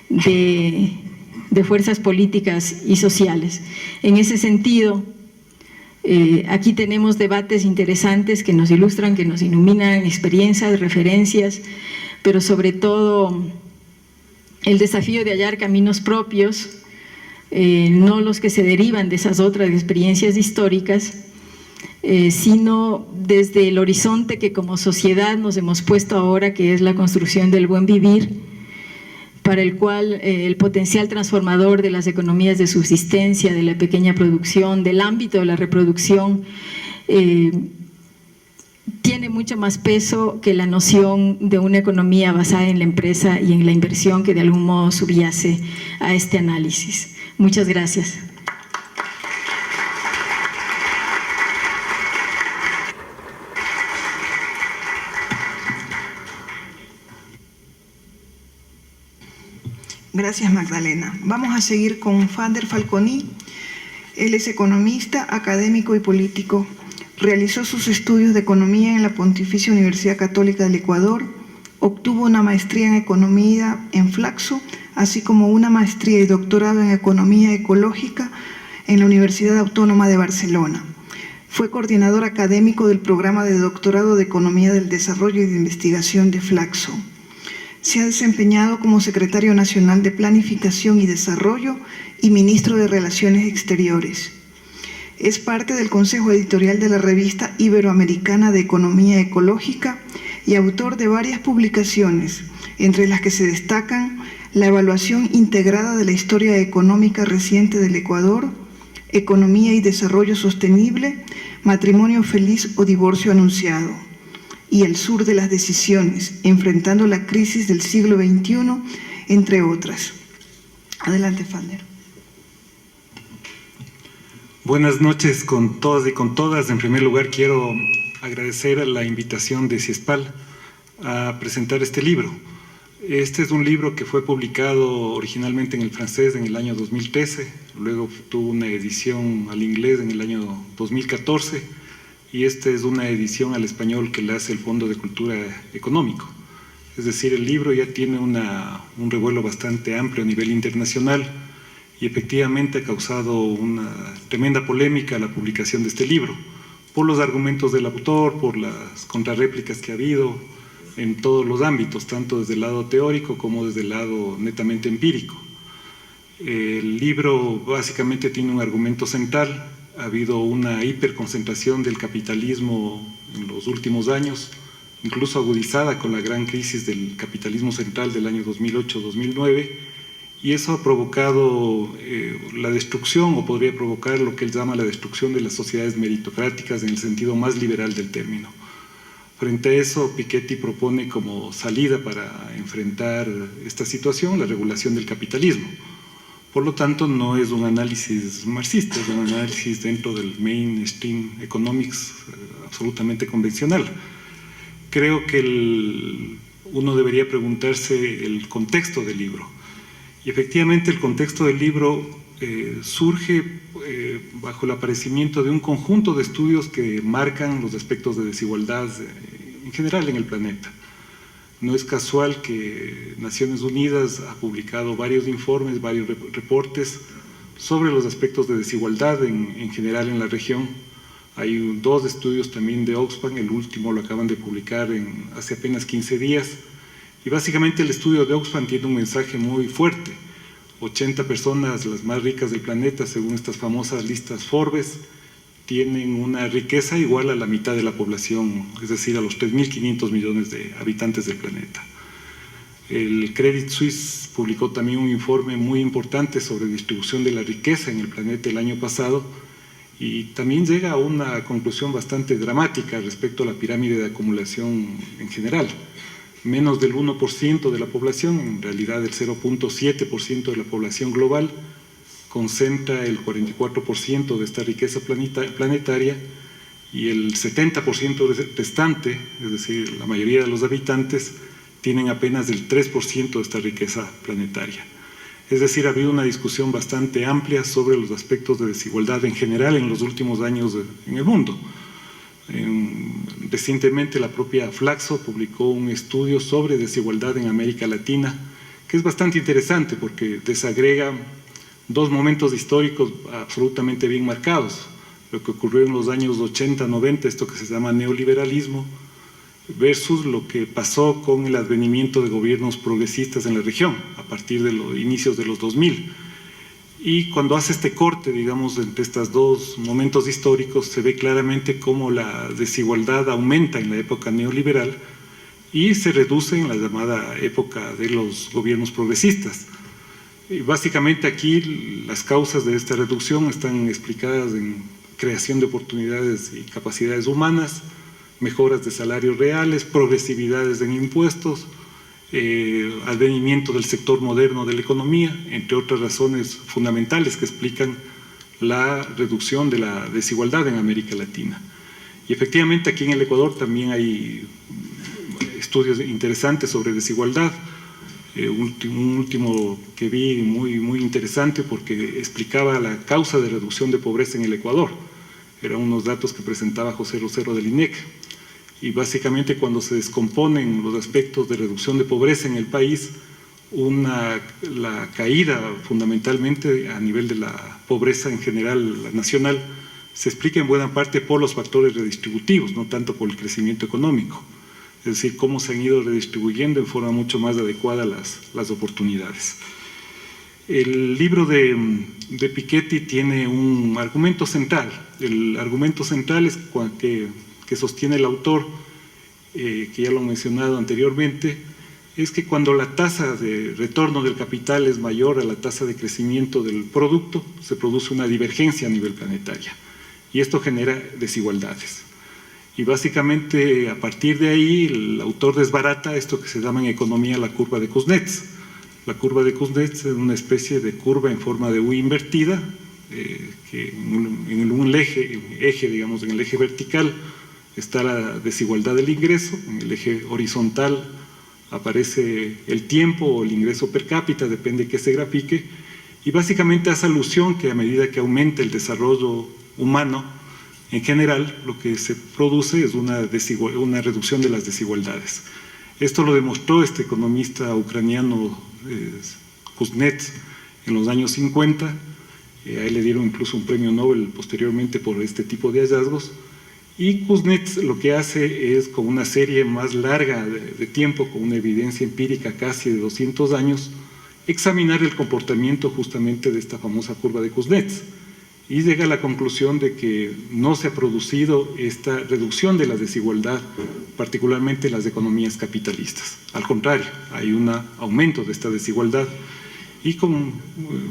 de fuerzas políticas y sociales. En ese sentido, aquí tenemos debates interesantes que nos ilustran, que nos iluminan, experiencias, referencias, pero sobre todo el desafío de hallar caminos propios, no los que se derivan de esas otras experiencias históricas, sino desde el horizonte que como sociedad nos hemos puesto ahora, que es la construcción del buen vivir, para el cual el potencial transformador de las economías de subsistencia, de la pequeña producción, del ámbito de la reproducción, tiene mucho más peso que la noción de una economía basada en la empresa y en la inversión que de algún modo subyace a este análisis. Muchas gracias. Gracias, Magdalena. Vamos a seguir con Fander Falconi. Él es economista, académico y político. Realizó sus estudios de economía en la Pontificia Universidad Católica del Ecuador. Obtuvo una maestría en economía en Flaxo, así como una maestría y doctorado en economía ecológica en la Universidad Autónoma de Barcelona. Fue coordinador académico del programa de doctorado de Economía del Desarrollo y de Investigación de Flaxo. Se ha desempeñado como secretario nacional de Planificación y Desarrollo y ministro de Relaciones Exteriores. Es parte del Consejo Editorial de la Revista Iberoamericana de Economía Ecológica y autor de varias publicaciones, entre las que se destacan la evaluación integrada de la historia económica reciente del Ecuador, Economía y Desarrollo Sostenible, Matrimonio Feliz o Divorcio Anunciado, y El Sur de las Decisiones, enfrentando la crisis del siglo XXI, entre otras. Adelante, Fander. Buenas noches con todos y con todas. En primer lugar, quiero agradecer a la invitación de CIESPAL a presentar este libro. Este es un libro que fue publicado originalmente en el francés en el año 2013, luego tuvo una edición al inglés en el año 2014, y esta es una edición al español que la hace el Fondo de Cultura Económico. Es decir, el libro ya tiene un revuelo bastante amplio a nivel internacional y efectivamente ha causado una tremenda polémica la publicación de este libro, por los argumentos del autor, por las contrarréplicas que ha habido en todos los ámbitos, tanto desde el lado teórico como desde el lado netamente empírico. El libro básicamente tiene un argumento central. Ha habido una hiperconcentración del capitalismo en los últimos años, incluso agudizada con la gran crisis del capitalismo central del año 2008-2009, y eso ha provocado la destrucción, o podría provocar lo que él llama la destrucción de las sociedades meritocráticas en el sentido más liberal del término. Frente a eso, Piketty propone como salida para enfrentar esta situación la regulación del capitalismo. Por lo tanto, no es un análisis marxista, es un análisis dentro del mainstream economics absolutamente convencional. Creo que uno debería preguntarse el contexto del libro. Y efectivamente el contexto del libro surge bajo el aparecimiento de un conjunto de estudios que marcan los aspectos de desigualdad en general en el planeta. No es casual que Naciones Unidas ha publicado varios informes, varios reportes sobre los aspectos de desigualdad en general en la región. Hay 2 estudios también de Oxfam, el último lo acaban de publicar hace apenas 15 días, y básicamente el estudio de Oxfam tiene un mensaje muy fuerte. 80 personas, las más ricas del planeta, según estas famosas listas Forbes, tienen una riqueza igual a la mitad de la población, es decir, a los 3.500 millones de habitantes del planeta. El Credit Suisse publicó también un informe muy importante sobre distribución de la riqueza en el planeta el año pasado, y también llega a una conclusión bastante dramática respecto a la pirámide de acumulación en general. Menos del 1% de la población, en realidad el 0.7% de la población global, concentra el 44% de esta riqueza planetaria, y el 70% restante, es decir, la mayoría de los habitantes, tienen apenas el 3% de esta riqueza planetaria. Es decir, ha habido una discusión bastante amplia sobre los aspectos de desigualdad en general en los últimos años en el mundo. Recientemente la propia Flaxo publicó un estudio sobre desigualdad en América Latina, que es bastante interesante porque desagrega 2 momentos históricos absolutamente bien marcados: lo que ocurrió en los años 80-90, esto que se llama neoliberalismo, versus lo que pasó con el advenimiento de gobiernos progresistas en la región a partir de los inicios de los 2000. Y cuando hace este corte, digamos, entre estos 2 momentos históricos, se ve claramente cómo la desigualdad aumenta en la época neoliberal y se reduce en la llamada época de los gobiernos progresistas. Y básicamente aquí las causas de esta reducción están explicadas en creación de oportunidades y capacidades humanas, mejoras de salarios reales, progresividades en impuestos, advenimiento del sector moderno de la economía, entre otras razones fundamentales que explican la reducción de la desigualdad en América Latina. Y efectivamente aquí en el Ecuador también hay estudios interesantes sobre desigualdad. Un último que vi muy interesante porque explicaba la causa de reducción de pobreza en el Ecuador. Eran unos datos que presentaba José Rosero del INEC. Y básicamente cuando se descomponen los aspectos de reducción de pobreza en el país, la caída fundamentalmente a nivel de la pobreza en general nacional se explica en buena parte por los factores redistributivos, no tanto por el crecimiento económico. Es decir, cómo se han ido redistribuyendo en forma mucho más adecuada las oportunidades. El libro de Piketty tiene un argumento central. El argumento central es que sostiene el autor, que ya lo he mencionado anteriormente, es que cuando la tasa de retorno del capital es mayor a la tasa de crecimiento del producto, se produce una divergencia a nivel planetario y esto genera desigualdades. Y básicamente a partir de ahí el autor desbarata esto que se llama en economía la curva de Kuznets. La curva de Kuznets es una especie de curva en forma de U invertida, que en un eje, digamos, en el eje vertical está la desigualdad del ingreso, en el eje horizontal aparece el tiempo o el ingreso per cápita, depende de qué se grafique, y básicamente hace alusión que a medida que aumenta el desarrollo humano, en general lo que se produce es una reducción de las desigualdades. Esto lo demostró este economista ucraniano Kuznets en los años 50, a él le dieron incluso un premio Nobel posteriormente por este tipo de hallazgos. Y Kuznets lo que hace es, con una serie más larga de tiempo, con una evidencia empírica casi de 200 años, examinar el comportamiento justamente de esta famosa curva de Kuznets. Y llega a la conclusión de que no se ha producido esta reducción de la desigualdad, particularmente en las economías capitalistas. Al contrario, hay un aumento de esta desigualdad y con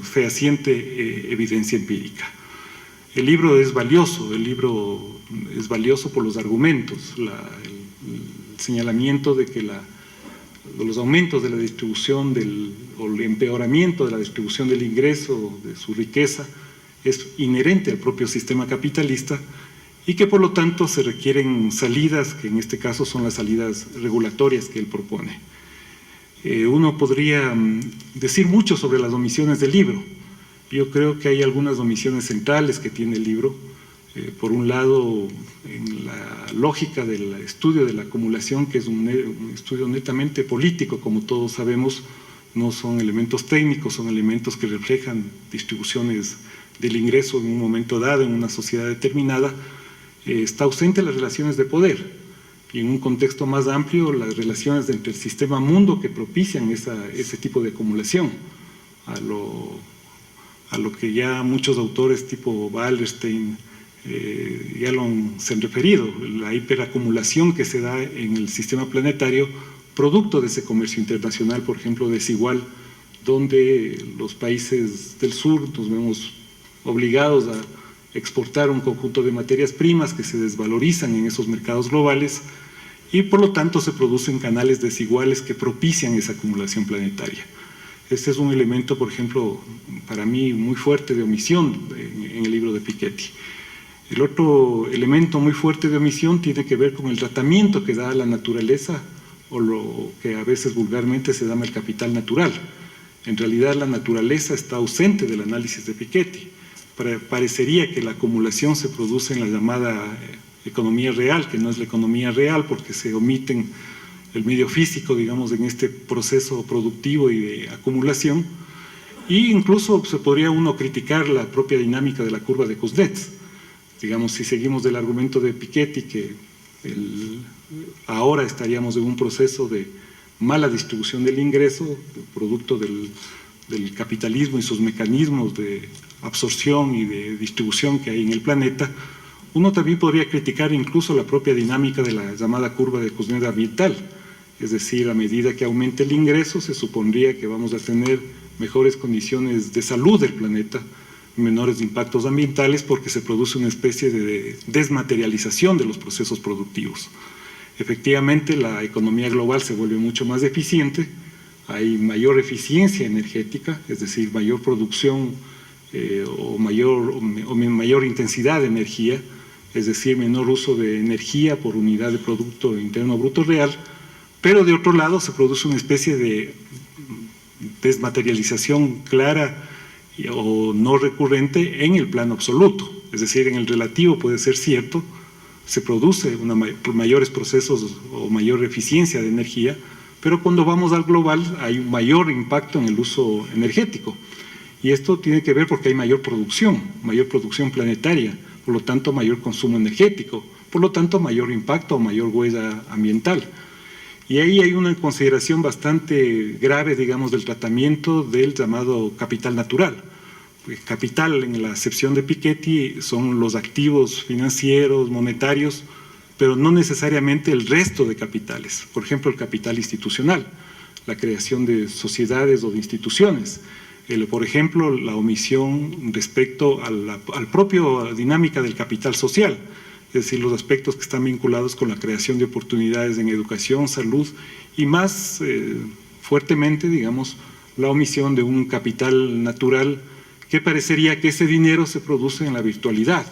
fehaciente evidencia empírica. El libro es valioso por los argumentos, el señalamiento de que los aumentos de la distribución o el empeoramiento de la distribución del ingreso, de su riqueza, es inherente al propio sistema capitalista y que por lo tanto se requieren salidas, que en este caso son las salidas regulatorias que él propone. Uno podría decir mucho sobre las omisiones del libro. Yo creo que hay algunas omisiones centrales que tiene el libro. Por un lado, en la lógica del estudio de la acumulación, que es un estudio netamente político, como todos sabemos, no son elementos técnicos, son elementos que reflejan distribuciones del ingreso en un momento dado, en una sociedad determinada. Está ausente las relaciones de poder, y en un contexto más amplio, las relaciones entre el sistema mundo que propician ese tipo de acumulación, a lo que ya muchos autores tipo Wallerstein ya se han referido, la hiperacumulación que se da en el sistema planetario, producto de ese comercio internacional, por ejemplo, desigual, donde los países del sur nos vemos obligados a exportar un conjunto de materias primas que se desvalorizan en esos mercados globales y por lo tanto se producen canales desiguales que propician esa acumulación planetaria. Este es un elemento, por ejemplo, para mí muy fuerte de omisión en el libro de Piketty. El otro elemento muy fuerte de omisión tiene que ver con el tratamiento que da a la naturaleza, o lo que a veces vulgarmente se llama el capital natural. En realidad la naturaleza está ausente del análisis de Piketty. Parecería que la acumulación se produce en la llamada economía real, que no es la economía real porque se omiten el medio físico, digamos, en este proceso productivo y de acumulación. E incluso se podría uno criticar la propia dinámica de la curva de Kuznets. Digamos, si seguimos del argumento de Piketty, que ahora estaríamos en un proceso de mala distribución del ingreso, producto del capitalismo y sus mecanismos de absorción y de distribución que hay en el planeta, uno también podría criticar incluso la propia dinámica de la llamada curva de Kuznets ambiental. Es decir, a medida que aumente el ingreso, se supondría que vamos a tener mejores condiciones de salud del planeta, menores impactos ambientales, porque se produce una especie de desmaterialización de los procesos productivos. Efectivamente, la economía global se vuelve mucho más eficiente, hay mayor eficiencia energética, es decir, mayor producción o mayor intensidad de energía, es decir, menor uso de energía por unidad de Producto Interno Bruto Real, pero de otro lado se produce una especie de desmaterialización clara o no recurrente en el plano absoluto, es decir, en el relativo puede ser cierto, se produce mayores procesos o mayor eficiencia de energía, pero cuando vamos al global hay un mayor impacto en el uso energético. Y esto tiene que ver porque hay mayor producción planetaria, por lo tanto mayor consumo energético, por lo tanto mayor impacto o mayor huella ambiental. Y ahí hay una consideración bastante grave, digamos, del tratamiento del llamado capital natural. Capital, en la acepción de Piketty, son los activos financieros, monetarios, pero no necesariamente el resto de capitales. Por ejemplo, el capital institucional, la creación de sociedades o de instituciones. Por ejemplo, la omisión respecto a la propia dinámica del capital social, es decir, los aspectos que están vinculados con la creación de oportunidades en educación, salud y más fuertemente, digamos, la omisión de un capital natural que parecería que ese dinero se produce en la virtualidad,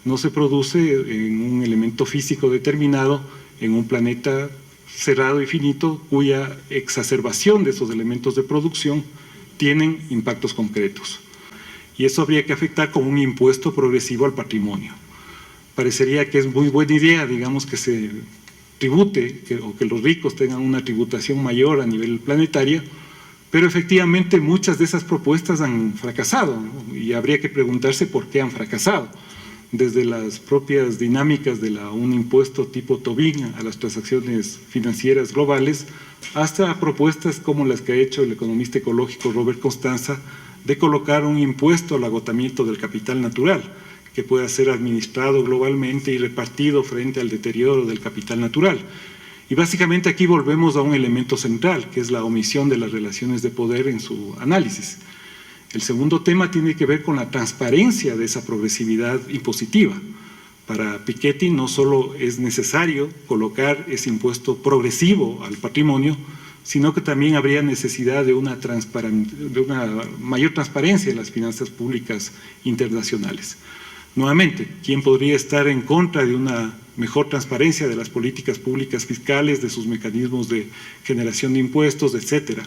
no se produce en un elemento físico determinado, en un planeta cerrado y finito, cuya exacerbación de esos elementos de producción tienen impactos concretos. Y eso habría que afectar con un impuesto progresivo al patrimonio. Parecería que es muy buena idea, digamos, que se tribute o que los ricos tengan una tributación mayor a nivel planetario, pero efectivamente muchas de esas propuestas han fracasado, ¿no? Y habría que preguntarse por qué han fracasado. Desde las propias dinámicas de un impuesto tipo Tobin a las transacciones financieras globales, hasta propuestas como las que ha hecho el economista ecológico Robert Constanza, de colocar un impuesto al agotamiento del capital natural, que pueda ser administrado globalmente y repartido frente al deterioro del capital natural. Y básicamente aquí volvemos a un elemento central, que es la omisión de las relaciones de poder en su análisis. El segundo tema tiene que ver con la transparencia de esa progresividad impositiva. Para Piketty no solo es necesario colocar ese impuesto progresivo al patrimonio, sino que también habría necesidad de una mayor transparencia en las finanzas públicas internacionales. Nuevamente, ¿quién podría estar en contra de una mejor transparencia de las políticas públicas fiscales, de sus mecanismos de generación de impuestos, etcétera?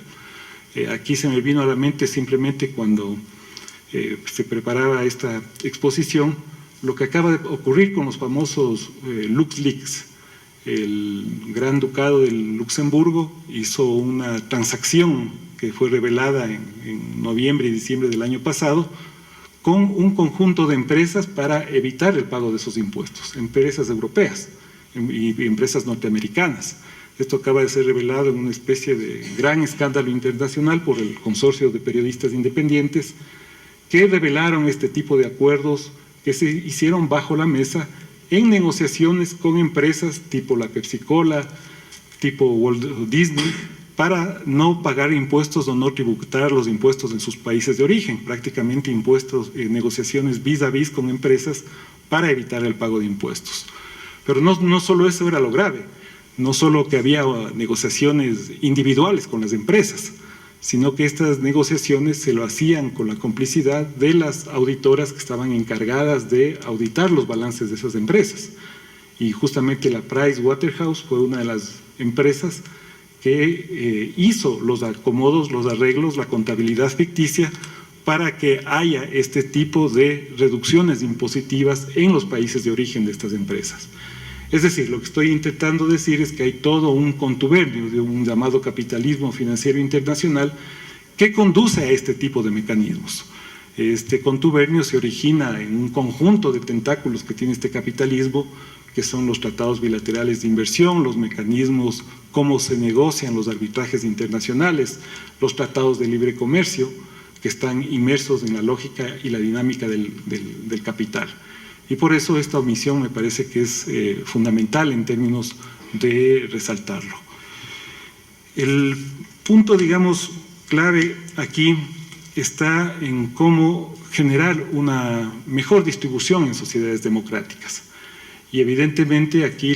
Aquí se me vino a la mente simplemente cuando se preparaba esta exposición, lo que acaba de ocurrir con los famosos LuxLeaks. El Gran Ducado del Luxemburgo hizo una transacción que fue revelada en noviembre y diciembre del año pasado con un conjunto de empresas para evitar el pago de esos impuestos, empresas europeas y empresas norteamericanas. Esto acaba de ser revelado en una especie de gran escándalo internacional por el consorcio de periodistas independientes que revelaron este tipo de acuerdos que se hicieron bajo la mesa en negociaciones con empresas tipo la Pepsi-Cola, tipo Walt Disney, para no pagar impuestos o no tributar los impuestos en sus países de origen, prácticamente impuestos, negociaciones vis a vis con empresas para evitar el pago de impuestos. Pero no solo eso era lo grave, no solo que había negociaciones individuales con las empresas, sino que estas negociaciones se lo hacían con la complicidad de las auditoras que estaban encargadas de auditar los balances de esas empresas. Y justamente la Pricewaterhouse fue una de las empresas que hizo los acomodos, los arreglos, la contabilidad ficticia para que haya este tipo de reducciones impositivas en los países de origen de estas empresas. Es decir, lo que estoy intentando decir es que hay todo un contubernio de un llamado capitalismo financiero internacional que conduce a este tipo de mecanismos. Este contubernio se origina en un conjunto de tentáculos que tiene este capitalismo, que son los tratados bilaterales de inversión, los mecanismos, cómo se negocian los arbitrajes internacionales, los tratados de libre comercio, que están inmersos en la lógica y la dinámica del capital. Y por eso esta omisión me parece que es fundamental en términos de resaltarlo. El punto, digamos, clave aquí está en cómo generar una mejor distribución en sociedades democráticas. Y evidentemente aquí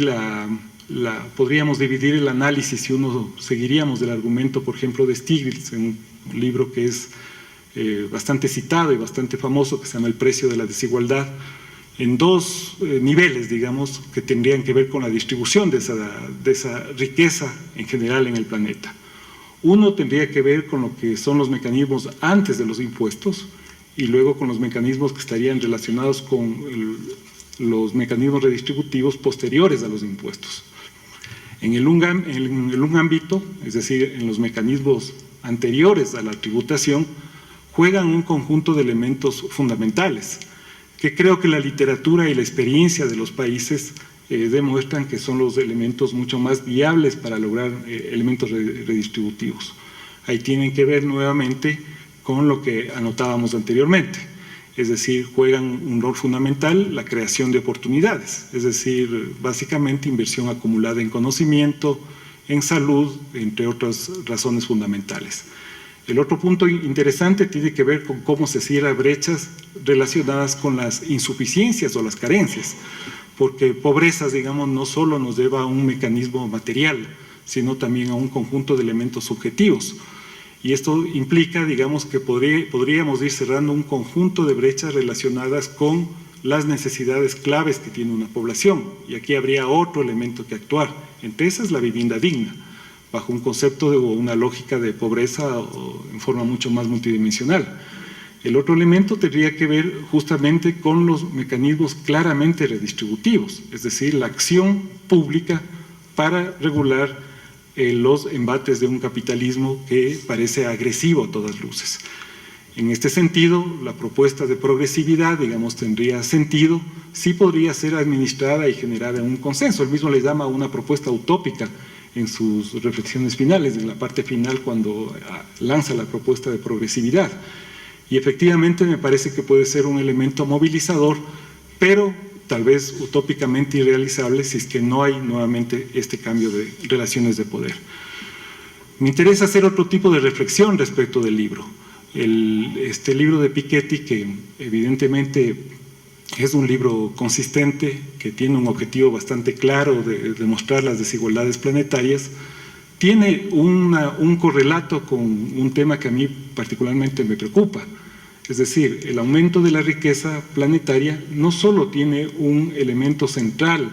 podríamos dividir el análisis si uno seguiríamos del argumento, por ejemplo, de Stiglitz, en un libro que es bastante citado y bastante famoso, que se llama El precio de la desigualdad, en dos niveles, digamos, que tendrían que ver con la distribución de esa riqueza en general en el planeta. Uno tendría que ver con lo que son los mecanismos antes de los impuestos y luego con los mecanismos que estarían relacionados con los mecanismos redistributivos posteriores a los impuestos. En un ámbito, es decir, en los mecanismos anteriores a la tributación, juegan un conjunto de elementos fundamentales, que creo que la literatura y la experiencia de los países demuestran que son los elementos mucho más viables para lograr elementos redistributivos. Ahí tienen que ver nuevamente con lo que anotábamos anteriormente, es decir, juegan un rol fundamental la creación de oportunidades, es decir, básicamente inversión acumulada en conocimiento, en salud, entre otras razones fundamentales. El otro punto interesante tiene que ver con cómo se cierran brechas relacionadas con las insuficiencias o las carencias, porque pobreza, digamos, no solo nos lleva a un mecanismo material, sino también a un conjunto de elementos subjetivos. Y esto implica, digamos, que podríamos ir cerrando un conjunto de brechas relacionadas con las necesidades claves que tiene una población. Y aquí habría otro elemento que actuar, entre esas la vivienda digna, bajo un concepto o una lógica de pobreza o en forma mucho más multidimensional. El otro elemento tendría que ver justamente con los mecanismos claramente redistributivos, es decir, la acción pública para regular los embates de un capitalismo que parece agresivo a todas luces. En este sentido, la propuesta de progresividad, digamos, tendría sentido, sí podría ser administrada y generada en un consenso. Él mismo le llama una propuesta utópica en sus reflexiones finales, en la parte final cuando lanza la propuesta de progresividad. Y efectivamente me parece que puede ser un elemento movilizador, pero tal vez utópicamente irrealizable si es que no hay nuevamente este cambio de relaciones de poder. Me interesa hacer otro tipo de reflexión respecto del libro. Este libro de Piketty, que evidentemente es un libro consistente, que tiene un objetivo bastante claro de demostrar las desigualdades planetarias, tiene un correlato con un tema que a mí particularmente me preocupa. Es decir, el aumento de la riqueza planetaria no solo tiene un elemento central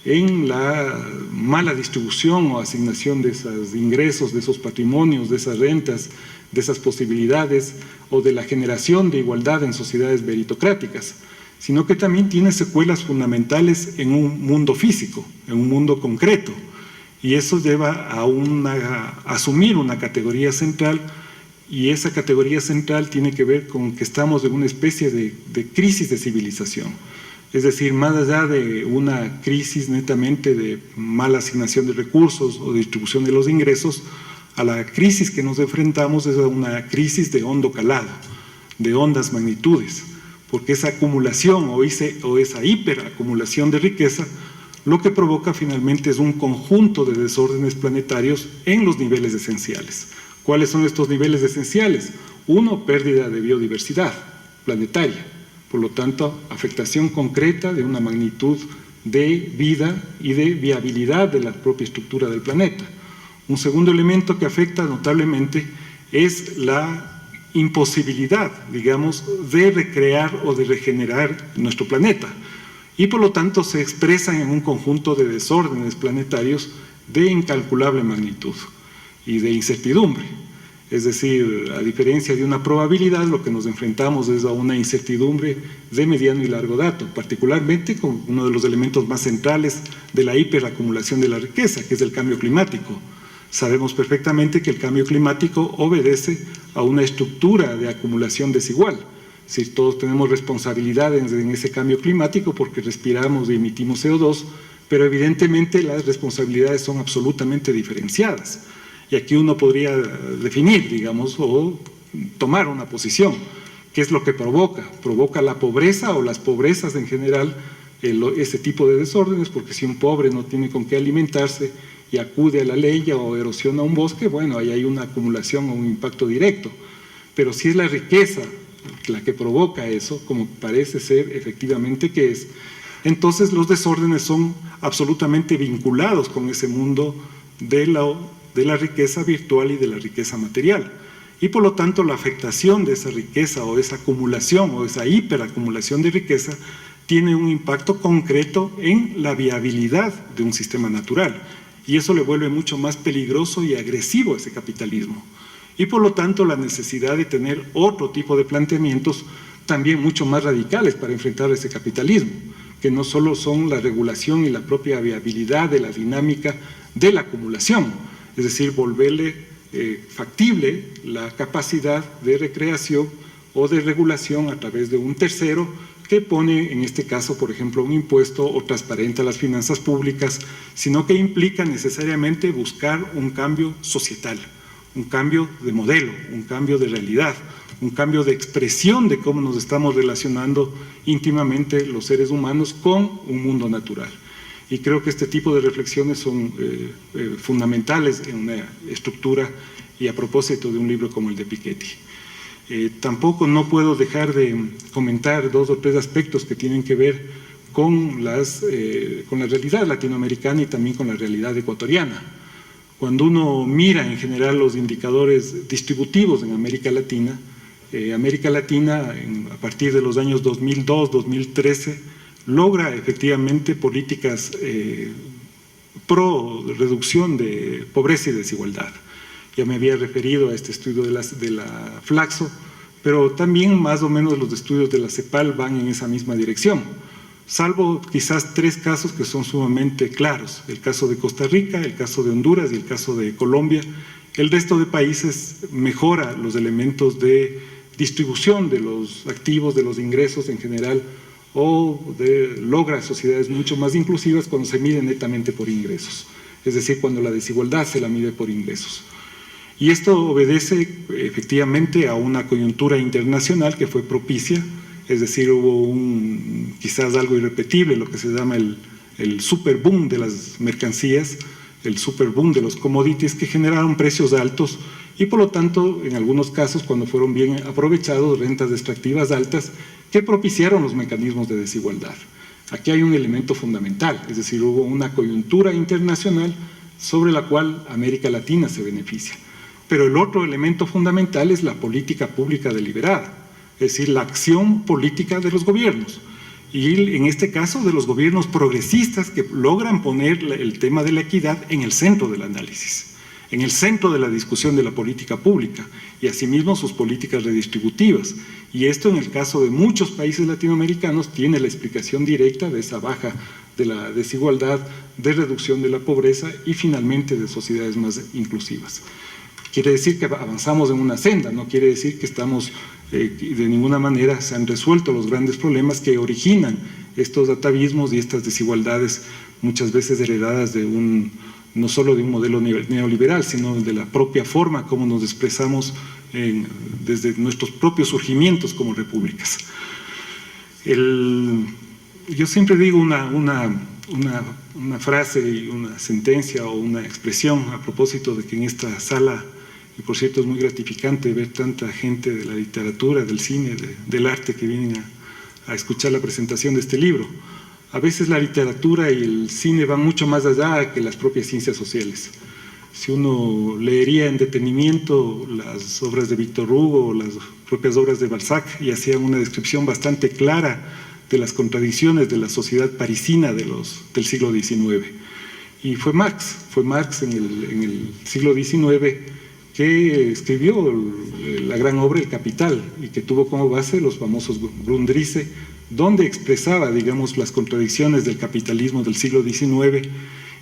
en la mala distribución o asignación de esos ingresos, de esos patrimonios, de esas rentas, de esas posibilidades o de la generación de igualdad en sociedades meritocráticas, sino que también tiene secuelas fundamentales en un mundo físico, en un mundo concreto, y eso lleva a asumir una categoría central, y esa categoría central tiene que ver con que estamos en una especie de crisis de civilización. Es decir, más allá de una crisis netamente de mala asignación de recursos o distribución de los ingresos, a la crisis que nos enfrentamos es una crisis de hondo calado, de hondas magnitudes, porque esa acumulación o esa hiperacumulación de riqueza lo que provoca finalmente es un conjunto de desórdenes planetarios en los niveles esenciales. ¿Cuáles son estos niveles esenciales? Uno, pérdida de biodiversidad planetaria, por lo tanto, afectación concreta de una magnitud de vida y de viabilidad de la propia estructura del planeta. Un segundo elemento que afecta notablemente es la imposibilidad, digamos, de recrear o de regenerar nuestro planeta, y por lo tanto se expresan en un conjunto de desórdenes planetarios de incalculable magnitud y de incertidumbre. Es decir, a diferencia de una probabilidad, lo que nos enfrentamos es a una incertidumbre de mediano y largo dato, particularmente con uno de los elementos más centrales de la hiperacumulación de la riqueza, que es el cambio climático. Sabemos perfectamente que el cambio climático obedece a una estructura de acumulación desigual. Si todos tenemos responsabilidades en ese cambio climático porque respiramos y emitimos CO2, pero evidentemente las responsabilidades son absolutamente diferenciadas. Y aquí uno podría definir, digamos, o tomar una posición. ¿Qué es lo que provoca? ¿Provoca la pobreza o las pobrezas en general ese tipo de desórdenes? Porque si un pobre no tiene con qué alimentarse y acude a la leña o erosiona un bosque, bueno, ahí hay una acumulación o un impacto directo. Pero si es la riqueza la que provoca eso, como parece ser efectivamente que es, entonces los desórdenes son absolutamente vinculados con ese mundo de la riqueza virtual y de la riqueza material. Y por lo tanto la afectación de esa riqueza o esa acumulación o esa hiperacumulación de riqueza tiene un impacto concreto en la viabilidad de un sistema natural. Y eso le vuelve mucho más peligroso y agresivo a ese capitalismo. Y por lo tanto la necesidad de tener otro tipo de planteamientos también mucho más radicales para enfrentar ese capitalismo, que no solo son la regulación y la propia viabilidad de la dinámica de la acumulación, es decir, volverle factible la capacidad de recreación o de regulación a través de un tercero que pone, en este caso, por ejemplo, un impuesto o transparenta las finanzas públicas, sino que implica necesariamente buscar un cambio societal, un cambio de modelo, un cambio de realidad, un cambio de expresión de cómo nos estamos relacionando íntimamente los seres humanos con un mundo natural. Y creo que este tipo de reflexiones son fundamentales en una estructura y a propósito de un libro como el de Piketty. Tampoco no puedo dejar de comentar dos o tres aspectos que tienen que ver con la realidad latinoamericana y también con la realidad ecuatoriana. Cuando uno mira en general los indicadores distributivos en América Latina, a partir de los años 2002, 2013, logra efectivamente políticas pro reducción de pobreza y desigualdad. Ya me había referido a este estudio de la Flaxo, pero también más o menos los estudios de la CEPAL van en esa misma dirección, salvo quizás tres casos que son sumamente claros: el caso de Costa Rica, el caso de Honduras y el caso de Colombia. El resto de países mejora los elementos de distribución de los activos, de los ingresos en general, o logra sociedades mucho más inclusivas cuando se mide netamente por ingresos, es decir, cuando la desigualdad se la mide por ingresos. Y esto obedece efectivamente a una coyuntura internacional que fue propicia, es decir, hubo quizás algo irrepetible, lo que se llama el super boom de las mercancías, el super boom de los commodities, que generaron precios altos y por lo tanto, en algunos casos, cuando fueron bien aprovechados, rentas extractivas altas que propiciaron los mecanismos de desigualdad. Aquí hay un elemento fundamental, es decir, hubo una coyuntura internacional sobre la cual América Latina se beneficia. Pero el otro elemento fundamental es la política pública deliberada. es decir, la acción política de los gobiernos. Y en este caso de los gobiernos progresistas que logran poner el tema de la equidad en el centro del análisis, en el centro de la discusión de la política pública y asimismo sus políticas redistributivas. Y esto en el caso de muchos países latinoamericanos tiene la explicación directa de esa baja de la desigualdad, de reducción de la pobreza y finalmente de sociedades más inclusivas. Quiere decir que avanzamos en una senda, no quiere decir que estamos, de ninguna manera se han resuelto los grandes problemas que originan estos atavismos y estas desigualdades muchas veces heredadas de no solo de un modelo neoliberal, sino de la propia forma como nos expresamos desde nuestros propios surgimientos como repúblicas. Yo siempre digo una frase y una sentencia o una expresión a propósito de que en esta sala, y por cierto es muy gratificante ver tanta gente de la literatura, del cine, del arte que vienen a escuchar la presentación de este libro. A veces la literatura y el cine van mucho más allá que las propias ciencias sociales. Si uno leería en detenimiento las obras de Víctor Hugo o las propias obras de Balzac y hacían una descripción bastante clara de las contradicciones de la sociedad parisina del siglo XIX. Y fue Marx en el siglo XIX que escribió la gran obra El Capital y que tuvo como base los famosos Grundrisse, donde expresaba, digamos, las contradicciones del capitalismo del siglo XIX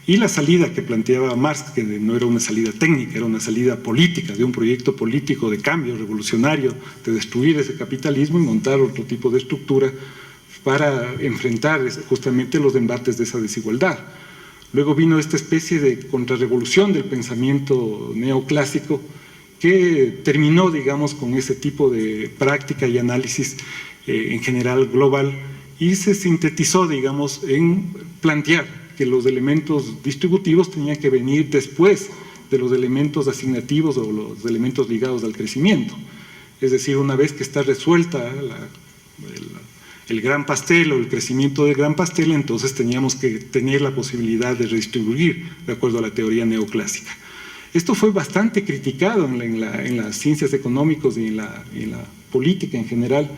y la salida que planteaba Marx, que no era una salida técnica, era una salida política, de un proyecto político de cambio revolucionario, de destruir ese capitalismo y montar otro tipo de estructura para enfrentar justamente los embates de esa desigualdad. Luego vino esta especie de contrarrevolución del pensamiento neoclásico que terminó, digamos, con ese tipo de práctica y análisis en general global y se sintetizó, digamos, en plantear que los elementos distributivos tenían que venir después de los elementos asignativos o los elementos ligados al crecimiento. Es decir, una vez que está resuelta el gran pastel o el crecimiento del gran pastel, entonces teníamos que tener la posibilidad de redistribuir de acuerdo a la teoría neoclásica. Esto fue bastante criticado en las ciencias económicas y en la política en general,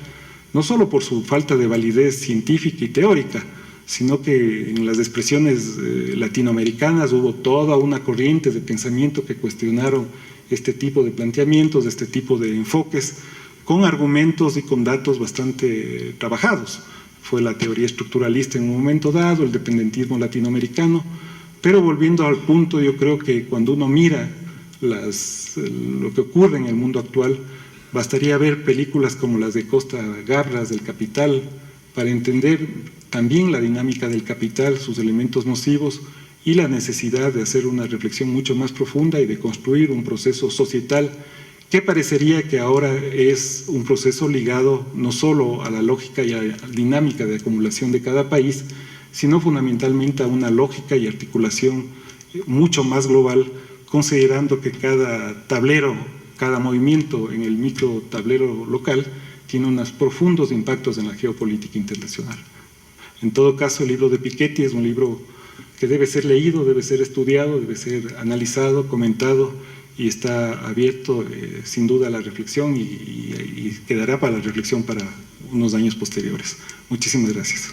no solo por su falta de validez científica y teórica, sino que en las expresiones latinoamericanas hubo toda una corriente de pensamiento que cuestionaron este tipo de planteamientos, este tipo de enfoques, con argumentos y con datos bastante trabajados. Fue la teoría estructuralista en un momento dado, el dependentismo latinoamericano, pero volviendo al punto, yo creo que cuando uno mira lo que ocurre en el mundo actual, bastaría ver películas como las de Costa Gabras, del Capital, para entender también la dinámica del capital, sus elementos nocivos y la necesidad de hacer una reflexión mucho más profunda y de construir un proceso societal que parecería que ahora es un proceso ligado no solo a la lógica y a la dinámica de acumulación de cada país, sino fundamentalmente a una lógica y articulación mucho más global, considerando que cada tablero, cada movimiento en el micro tablero local tiene unos profundos impactos en la geopolítica internacional. En todo caso, el libro de Piketty es un libro que debe ser leído, debe ser estudiado, debe ser analizado, comentado y está abierto sin duda a la reflexión y quedará para la reflexión para unos años posteriores. Muchísimas gracias.